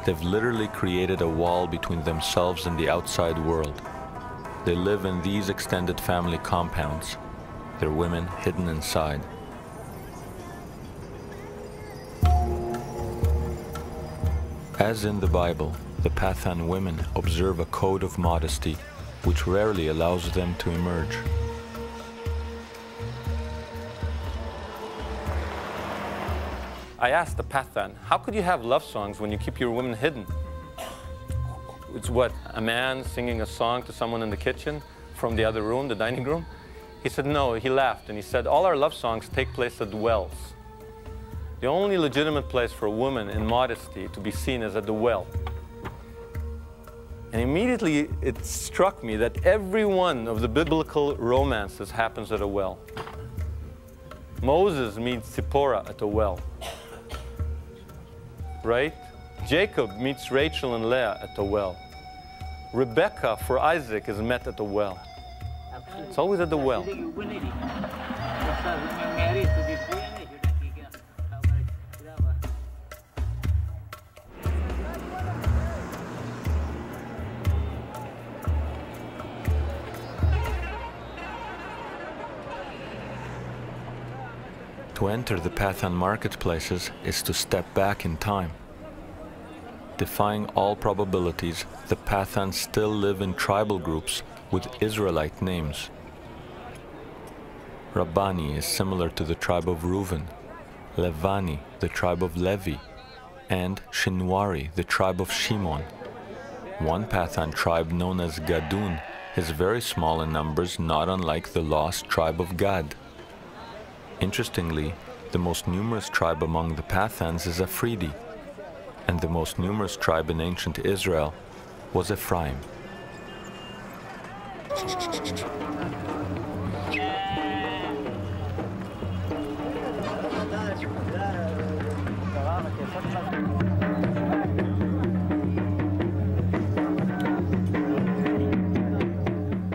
They've literally created a wall between themselves and the outside world. They live in these extended family compounds, their women hidden inside. As in the Bible, the Pathan women observe a code of modesty which rarely allows them to emerge. I asked the Pathan, how could you have love songs when you keep your women hidden? It's what, a man singing a song to someone in the kitchen from the other room, the dining room? He said no, he laughed and he said, all our love songs take place at wells. The only legitimate place for a woman in modesty to be seen is at the well. And immediately it struck me that every one of the biblical romances happens at a well. Moses meets Zipporah at a well, right? Jacob meets Rachel and Leah at the well. Rebecca for Isaac is met at the well. It's always at the well. To enter the Pathan marketplaces is to step back in time. Defying all probabilities, the Pathans still live in tribal groups with Israelite names. Rabbani is similar to the tribe of Reuven, Levani, the tribe of Levi, and Shinwari, the tribe of Shimon. One Pathan tribe known as Gadun is very small in numbers, not unlike the lost tribe of Gad. Interestingly, the most numerous tribe among the Pathans is Afridi, and the most numerous tribe in ancient Israel was Ephraim.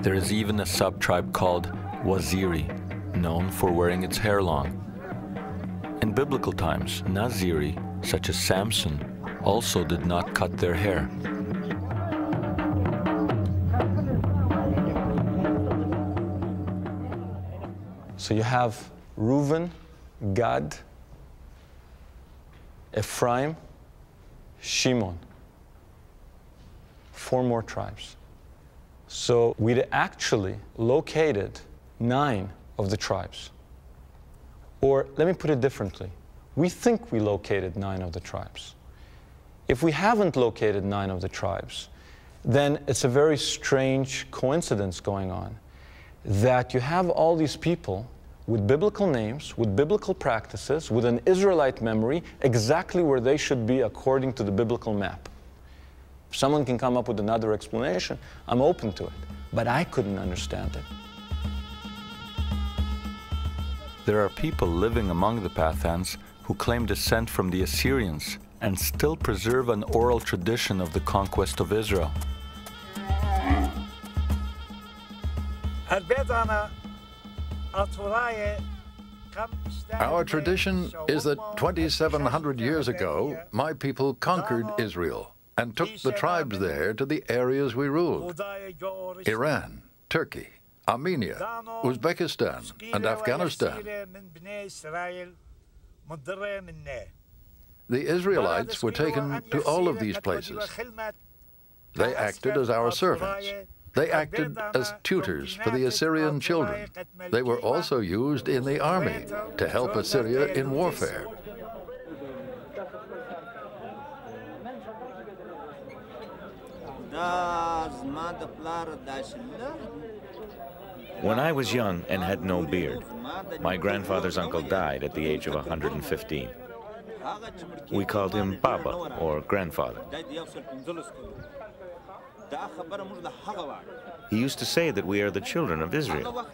There is even a sub-tribe called Waziri, known for wearing its hair long. In biblical times, Naziri, such as Samson, also did not cut their hair. So you have Reuven, Gad, Ephraim, Shimon. 4 more tribes. So we actually located 9 of the tribes. Or let me put it differently. We think we located 9 of the tribes. If we haven't located 9 of the tribes, then it's a very strange coincidence going on, that you have all these people with biblical names, with biblical practices, with an Israelite memory, exactly where they should be according to the biblical map. If someone can come up with another explanation, I'm open to it. But I couldn't understand it. There are people living among the Pathans who claim descent from the Assyrians and still preserve an oral tradition of the conquest of Israel. Our tradition is that 2,700 years ago, my people conquered Israel and took the tribes there to the areas we ruled: Iran, Turkey, Armenia, Uzbekistan, and Afghanistan. The Israelites were taken to all of these places. They acted as our servants. They acted as tutors for the Assyrian children. They were also used in the army to help Assyria in warfare. When I was young and had no beard, my grandfather's uncle died at the age of 115. We called him Baba, or grandfather. He used to say that we are the children of Israel.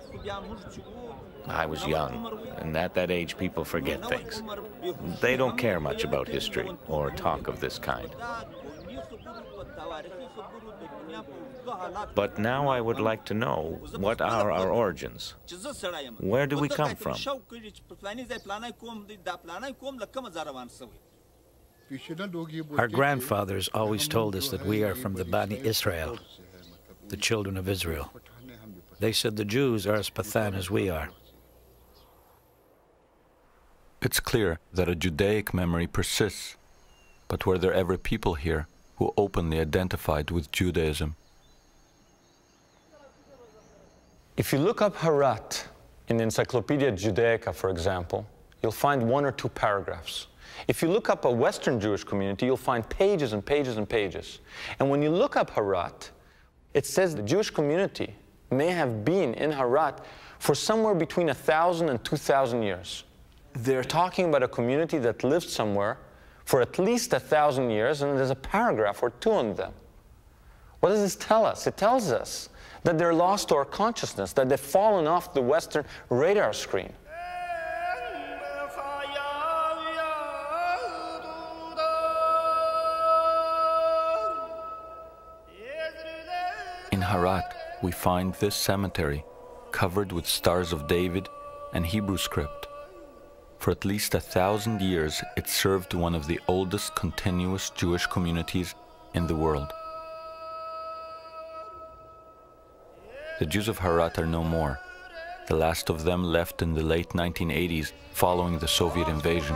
I was young, and at that age people forget things. They don't care much about history or talk of this kind. But now I would like to know, what are our origins? Where do we come from? Our grandfathers always told us that we are from the Bani Israel, the children of Israel. They said the Jews are as Pathan as we are. It's clear that a Judaic memory persists, but were there ever people here who openly identified with Judaism? If you look up Harat in the Encyclopedia Judaica, for example, you'll find 1 or 2 paragraphs. If you look up a Western Jewish community, you'll find pages and pages and pages. And when you look up Harat, it says the Jewish community may have been in Harat for somewhere between 1,000 and 2,000 years. They're talking about a community that lived somewhere for at least 1,000 years, and there's a paragraph or 2 on them. What does this tell us? It tells us that they're lost to our consciousness, that they've fallen off the Western radar screen. In Harat, we find this cemetery covered with Stars of David and Hebrew script. For at least 1,000 years, it served one of the oldest continuous Jewish communities in the world. The Jews of Harat are no more, The last of them left in the late 1980s following the Soviet invasion.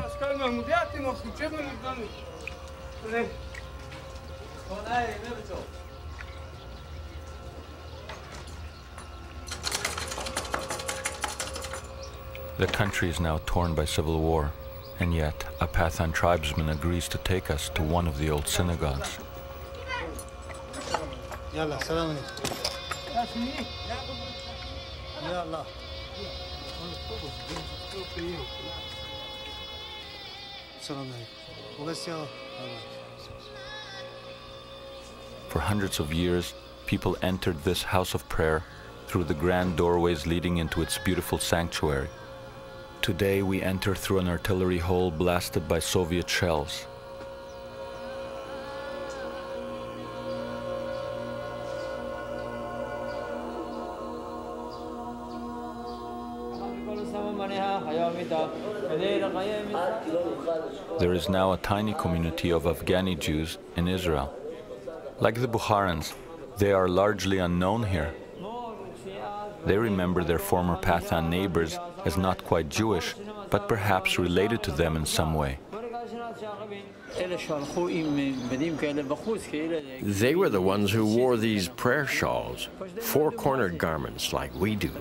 The country is now torn by civil war, and yet a Pathan tribesman agrees to take us to one of the old synagogues. For hundreds of years, people entered this house of prayer through the grand doorways leading into its beautiful sanctuary. Today we enter through an artillery hole blasted by Soviet shells. There is now a tiny community of Afghani Jews in Israel. Like the Bukharans, they are largely unknown here. They remember their former Pathan neighbors as not quite Jewish, but perhaps related to them in some way. They were the ones who wore these prayer shawls, four-cornered garments like we do.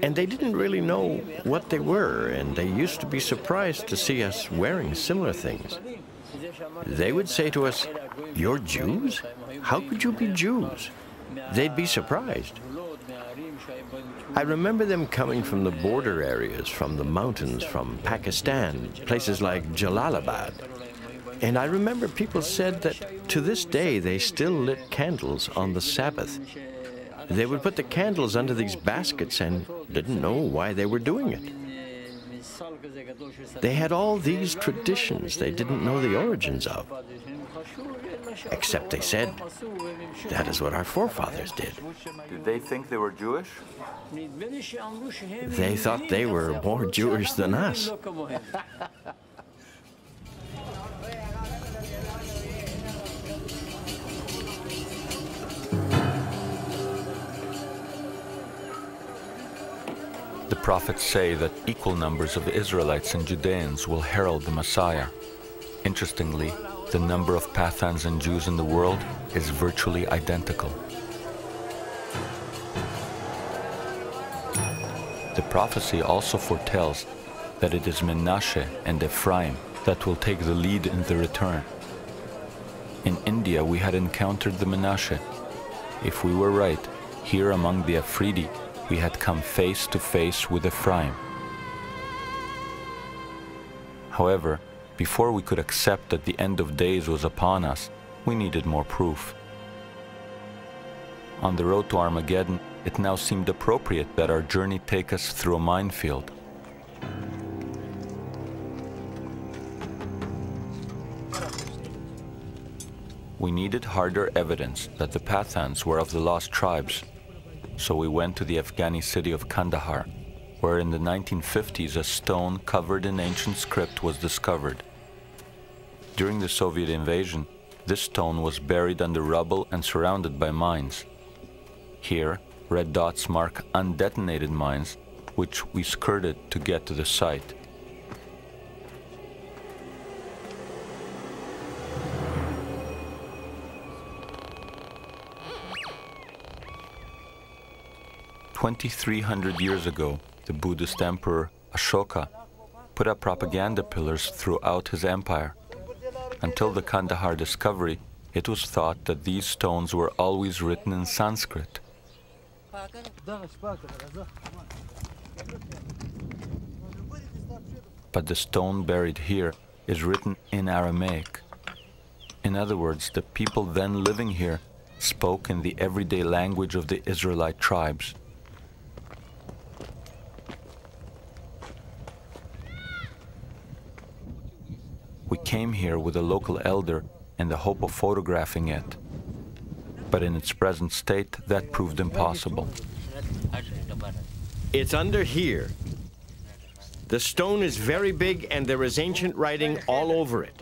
And they didn't really know what they were, and they used to be surprised to see us wearing similar things. They would say to us, "You're Jews? How could you be Jews?" They'd be surprised. I remember them coming from the border areas, from the mountains, from Pakistan, places like Jalalabad. And I remember people said that to this day they still lit candles on the Sabbath. They would put the candles under these baskets and didn't know why they were doing it. They had all these traditions they didn't know the origins of. Except they said, that is what our forefathers did. Did they think they were Jewish? They thought they were more Jewish than us. The prophets say that equal numbers of Israelites and Judeans will herald the Messiah. Interestingly, the number of Pathans and Jews in the world is virtually identical. The prophecy also foretells that it is Menashe and Ephraim that will take the lead in the return. In India, we had encountered the Menashe. If we were right, here among the Afridi, we had come face to face with Ephraim. However, before we could accept that the end of days was upon us, we needed more proof. On the road to Armageddon, it now seemed appropriate that our journey take us through a minefield. We needed harder evidence that the Pathans were of the lost tribes, so we went to the Afghani city of Kandahar, where in the 1950s a stone covered in ancient script was discovered. During the Soviet invasion, this stone was buried under rubble and surrounded by mines. Here, red dots mark undetonated mines, which we skirted to get to the site. "2,300 years ago, the Buddhist emperor Ashoka put up propaganda pillars throughout his empire. Until the Kandahar discovery, it was thought that these stones were always written in Sanskrit. But the stone buried here is written in Aramaic. In other words, the people then living here spoke in the everyday language of the Israelite tribes. We came here with a local elder in the hope of photographing it, but in its present state, that proved impossible. It's under here. The stone is very big and there is ancient writing all over it.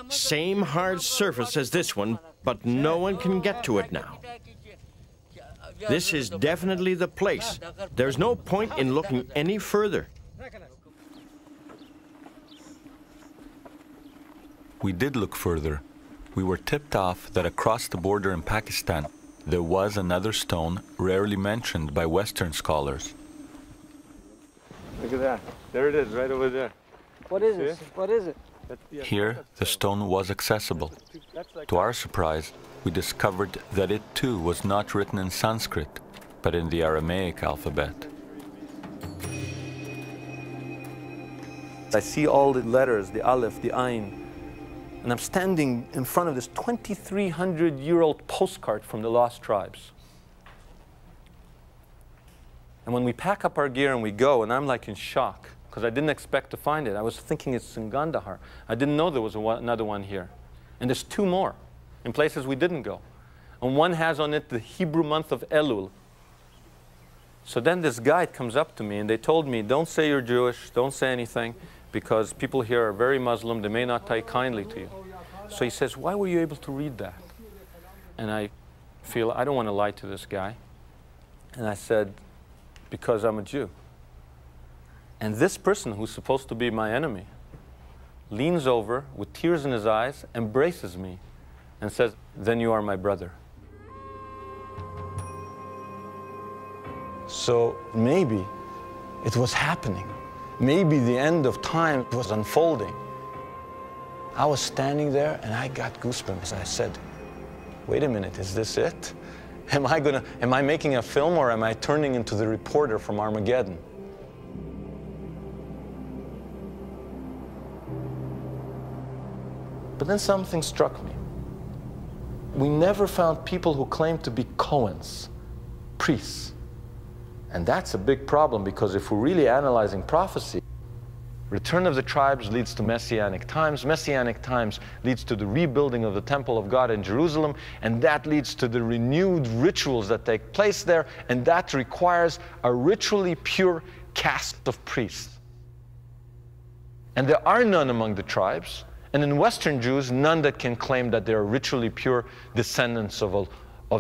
Same hard surface as this one, but no one can get to it now. This is definitely the place. There's no point in looking any further. We did look further. We were tipped off that across the border in Pakistan, there was another stone rarely mentioned by Western scholars. Look at that. There it is, right over there. What is it? What is it? Here, the stone was accessible. To our surprise, we discovered that it too was not written in Sanskrit, but in the Aramaic alphabet. I see all the letters, the Aleph, the Ain, and I'm standing in front of this 2,300-year-old postcard from the Lost Tribes. And when we pack up our gear and we go, and I'm like in shock, because I didn't expect to find it. I was thinking it's in Kandahar. I didn't know there was another one here. And there's two more in places we didn't go. And one has on it the Hebrew month of Elul. So then this guide comes up to me and they told me, don't say you're Jewish, don't say anything, because people here are very Muslim, they may not take kindly to you. So he says, why were you able to read that? And I feel, I don't want to lie to this guy. And I said, because I'm a Jew. And this person, who's supposed to be my enemy, leans over with tears in his eyes, embraces me, and says, then you are my brother. So maybe it was happening. Maybe the end of time was unfolding. I was standing there and I got goosebumps. I said, wait a minute, is this it? Am I making a film, or am I turning into the reporter from Armageddon? But then something struck me. We never found people who claimed to be Cohens, priests. And that's a big problem, because if we're really analyzing prophecy, return of the tribes leads to Messianic times leads to the rebuilding of the temple of God in Jerusalem, and that leads to the renewed rituals that take place there, and that requires a ritually pure caste of priests. And there are none among the tribes, and in Western Jews, none that can claim that they are ritually pure descendants of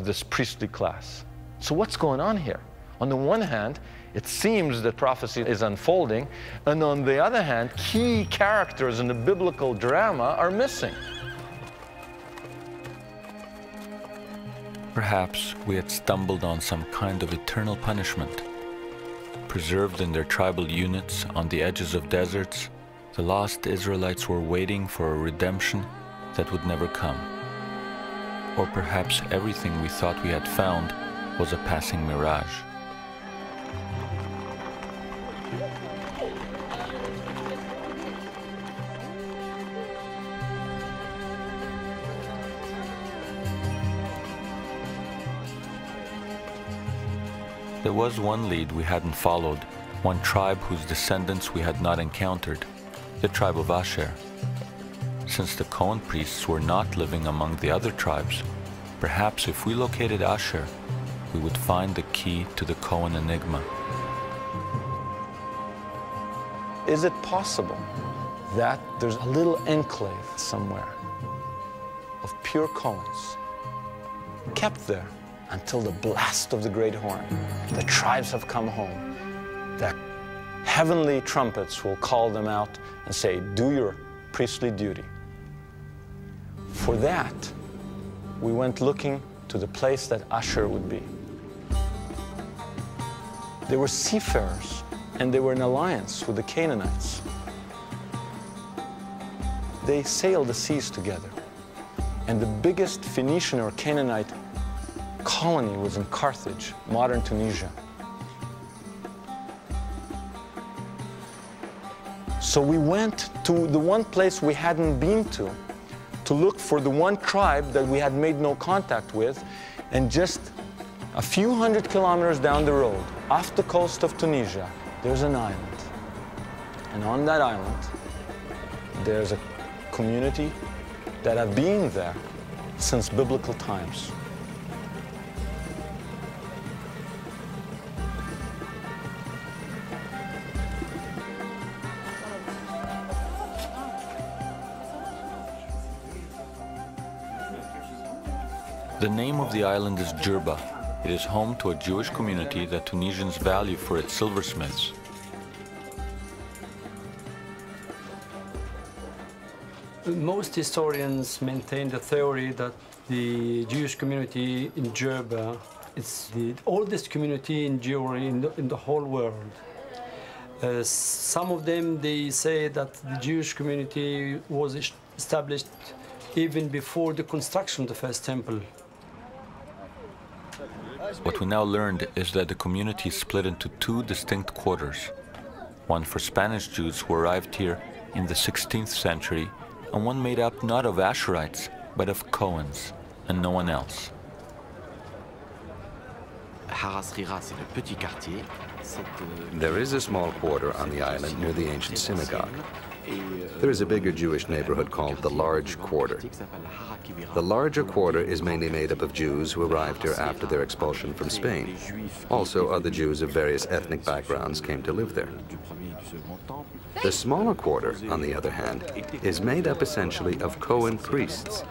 this priestly class. So what's going on here? On the one hand, it seems that prophecy is unfolding, and on the other hand, key characters in the biblical drama are missing. Perhaps we had stumbled on some kind of eternal punishment. Preserved in their tribal units on the edges of deserts, the lost Israelites were waiting for a redemption that would never come. Or perhaps everything we thought we had found was a passing mirage. There was one lead we hadn't followed, one tribe whose descendants we had not encountered, the tribe of Asher. Since the Cohen priests were not living among the other tribes, perhaps if we located Asher, we would find the key to the Cohen enigma. Is it possible that there's a little enclave somewhere of pure Cohens kept there until the blast of the great horn? The tribes have come home. The heavenly trumpets will call them out and say, do your priestly duty. For that, we went looking to the place that Asher would be. They were seafarers, and they were in alliance with the Canaanites. They sailed the seas together. And the biggest Phoenician or Canaanite colony was in Carthage, modern Tunisia. So we went to the one place we hadn't been to look for the one tribe that we had made no contact with, and just a few hundred kilometers down the road, off the coast of Tunisia, there's an island. And on that island, there's a community that have been there since biblical times. The name of the island is Jerba, It is home to a Jewish community that Tunisians value for its silversmiths. Most historians maintain the theory that the Jewish community in Jerba is the oldest community in Jewry in the whole world. Some of them, they say that the Jewish community was established even before the construction of the first temple. What we now learned is that the community is split into two distinct quarters. One for Spanish Jews who arrived here in the 16th century, and one made up not of Asherites, but of Cohens, and no one else. There is a small quarter on the island near the ancient synagogue. There is a bigger Jewish neighborhood called the Large Quarter. The larger quarter is mainly made up of Jews who arrived here after their expulsion from Spain. Also, other Jews of various ethnic backgrounds came to live there. The smaller quarter, on the other hand, is made up essentially of Cohen priests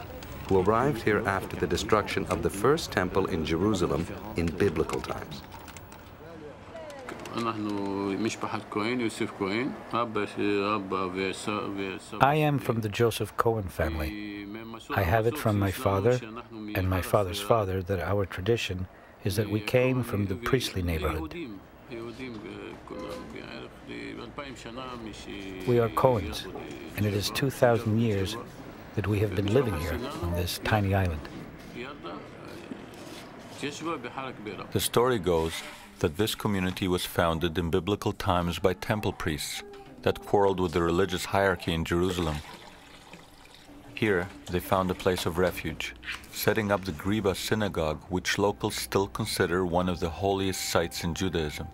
who arrived here after the destruction of the first temple in Jerusalem in biblical times. I am from the Joseph Cohen family. I have it from my father and my father's father that our tradition is that we came from the priestly neighborhood. We are Cohens, and it is 2,000 years that we have been living here on this tiny island. The story goes that this community was founded in biblical times by temple priests that quarreled with the religious hierarchy in Jerusalem. Here, they found a place of refuge, setting up the Grupa synagogue, which locals still consider one of the holiest sites in Judaism.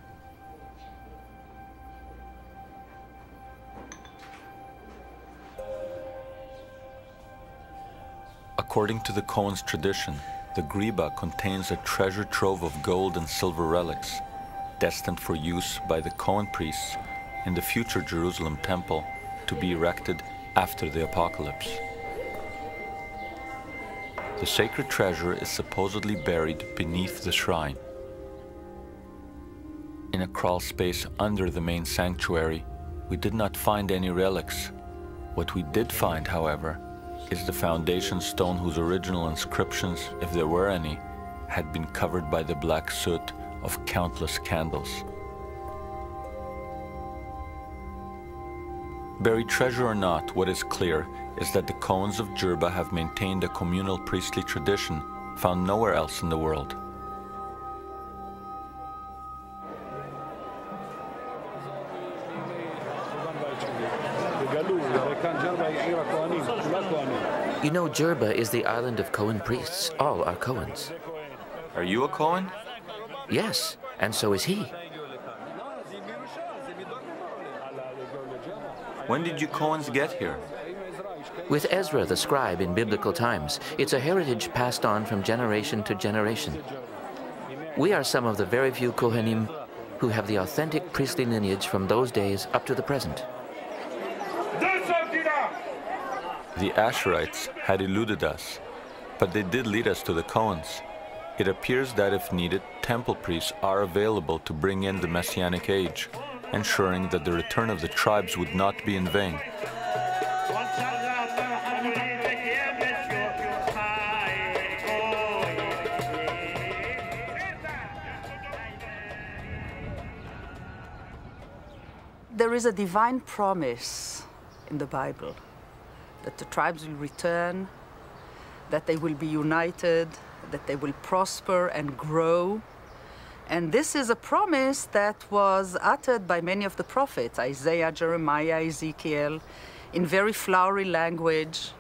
According to the Cohen's tradition, the Grupa contains a treasure trove of gold and silver relics, destined for use by the Cohen priests in the future Jerusalem temple to be erected after the apocalypse. The sacred treasure is supposedly buried beneath the shrine. In a crawl space under the main sanctuary, we did not find any relics. What we did find, however, is the foundation stone whose original inscriptions, if there were any, had been covered by the black soot of countless candles. Buried treasure or not, what is clear is that the Cohens of Jerba have maintained a communal priestly tradition found nowhere else in the world. You know, Jerba is the island of Cohen priests. All are Cohens. Are you a Cohen? Yes, and so is he. When did you Cohens get here? With Ezra the scribe in biblical times, it's a heritage passed on from generation to generation. We are some of the very few Kohanim who have the authentic priestly lineage from those days up to the present. The Asherites had eluded us, but they did lead us to the Cohens. It appears that if needed, temple priests are available to bring in the Messianic age, ensuring that the return of the tribes would not be in vain. There is a divine promise in the Bible that the tribes will return, that they will be united, that they will prosper and grow. And this is a promise that was uttered by many of the prophets, Isaiah, Jeremiah, Ezekiel, in very flowery language,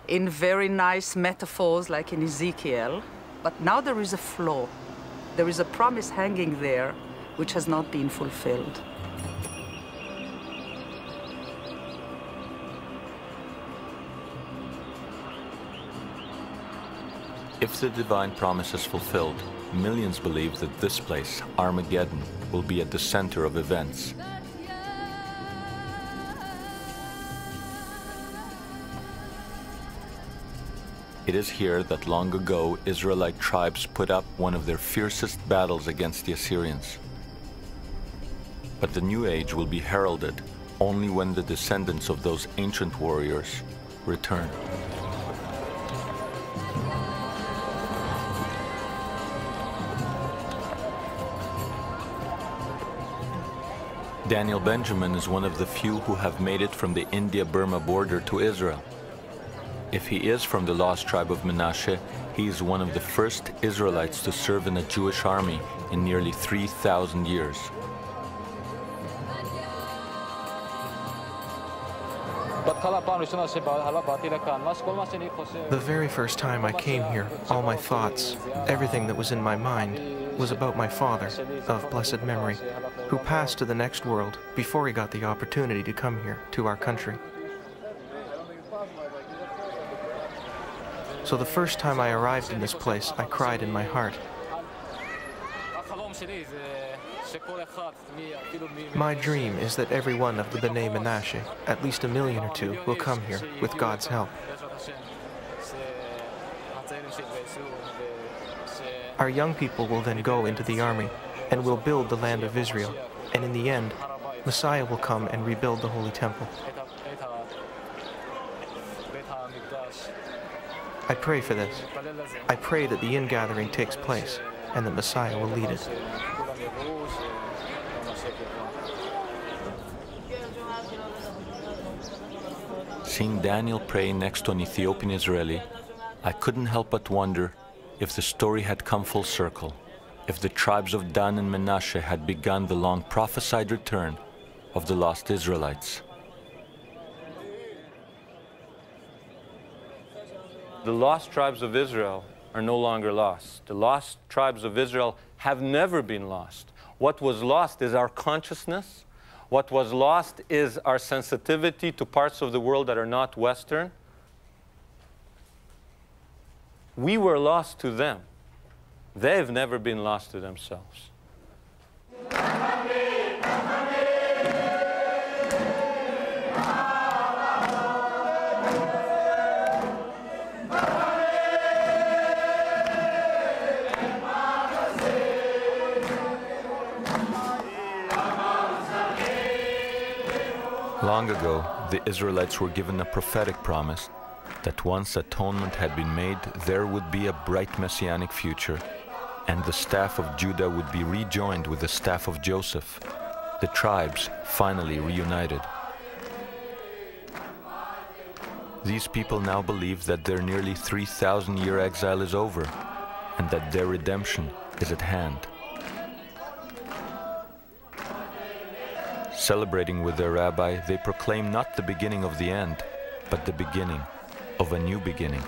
in very nice metaphors like in Ezekiel. But now there is a flaw. There is a promise hanging there which has not been fulfilled. If the divine promise is fulfilled, millions believe that this place, Armageddon, will be at the center of events. It is here that long ago Israelite tribes put up one of their fiercest battles against the Assyrians. But the new age will be heralded only when the descendants of those ancient warriors return. Daniel Benjamin is one of the few who have made it from the India-Burma border to Israel. If he is from the lost tribe of Menashe, he is one of the first Israelites to serve in a Jewish army in nearly 3,000 years. The very first time I came here, all my thoughts, everything that was in my mind, was about my father, of blessed memory, who passed to the next world before he got the opportunity to come here, to our country. So the first time I arrived in this place, I cried in my heart. My dream is that every one of the B'nai Menashe, at least 1 million or 2, will come here with God's help. Our young people will then go into the army and will build the land of Israel, and in the end, Messiah will come and rebuild the Holy Temple. I pray for this. I pray that the ingathering takes place and that Messiah will lead it. Seeing Daniel pray next to an Ethiopian Israeli, I couldn't help but wonder if the story had come full circle, if the tribes of Dan and Menashe had begun the long prophesied return of the lost Israelites. The lost tribes of Israel are no longer lost. The lost tribes of Israel have never been lost. What was lost is our consciousness. What was lost is our sensitivity to parts of the world that are not Western. We were lost to them. They've never been lost to themselves. Long ago, the Israelites were given a prophetic promise that once atonement had been made, there would be a bright messianic future, and the staff of Judah would be rejoined with the staff of Joseph, the tribes finally reunited. These people now believe that their nearly 3,000-year exile is over, and that their redemption is at hand. Celebrating with their rabbi, they proclaim not the beginning of the end, but the beginning of a new beginning.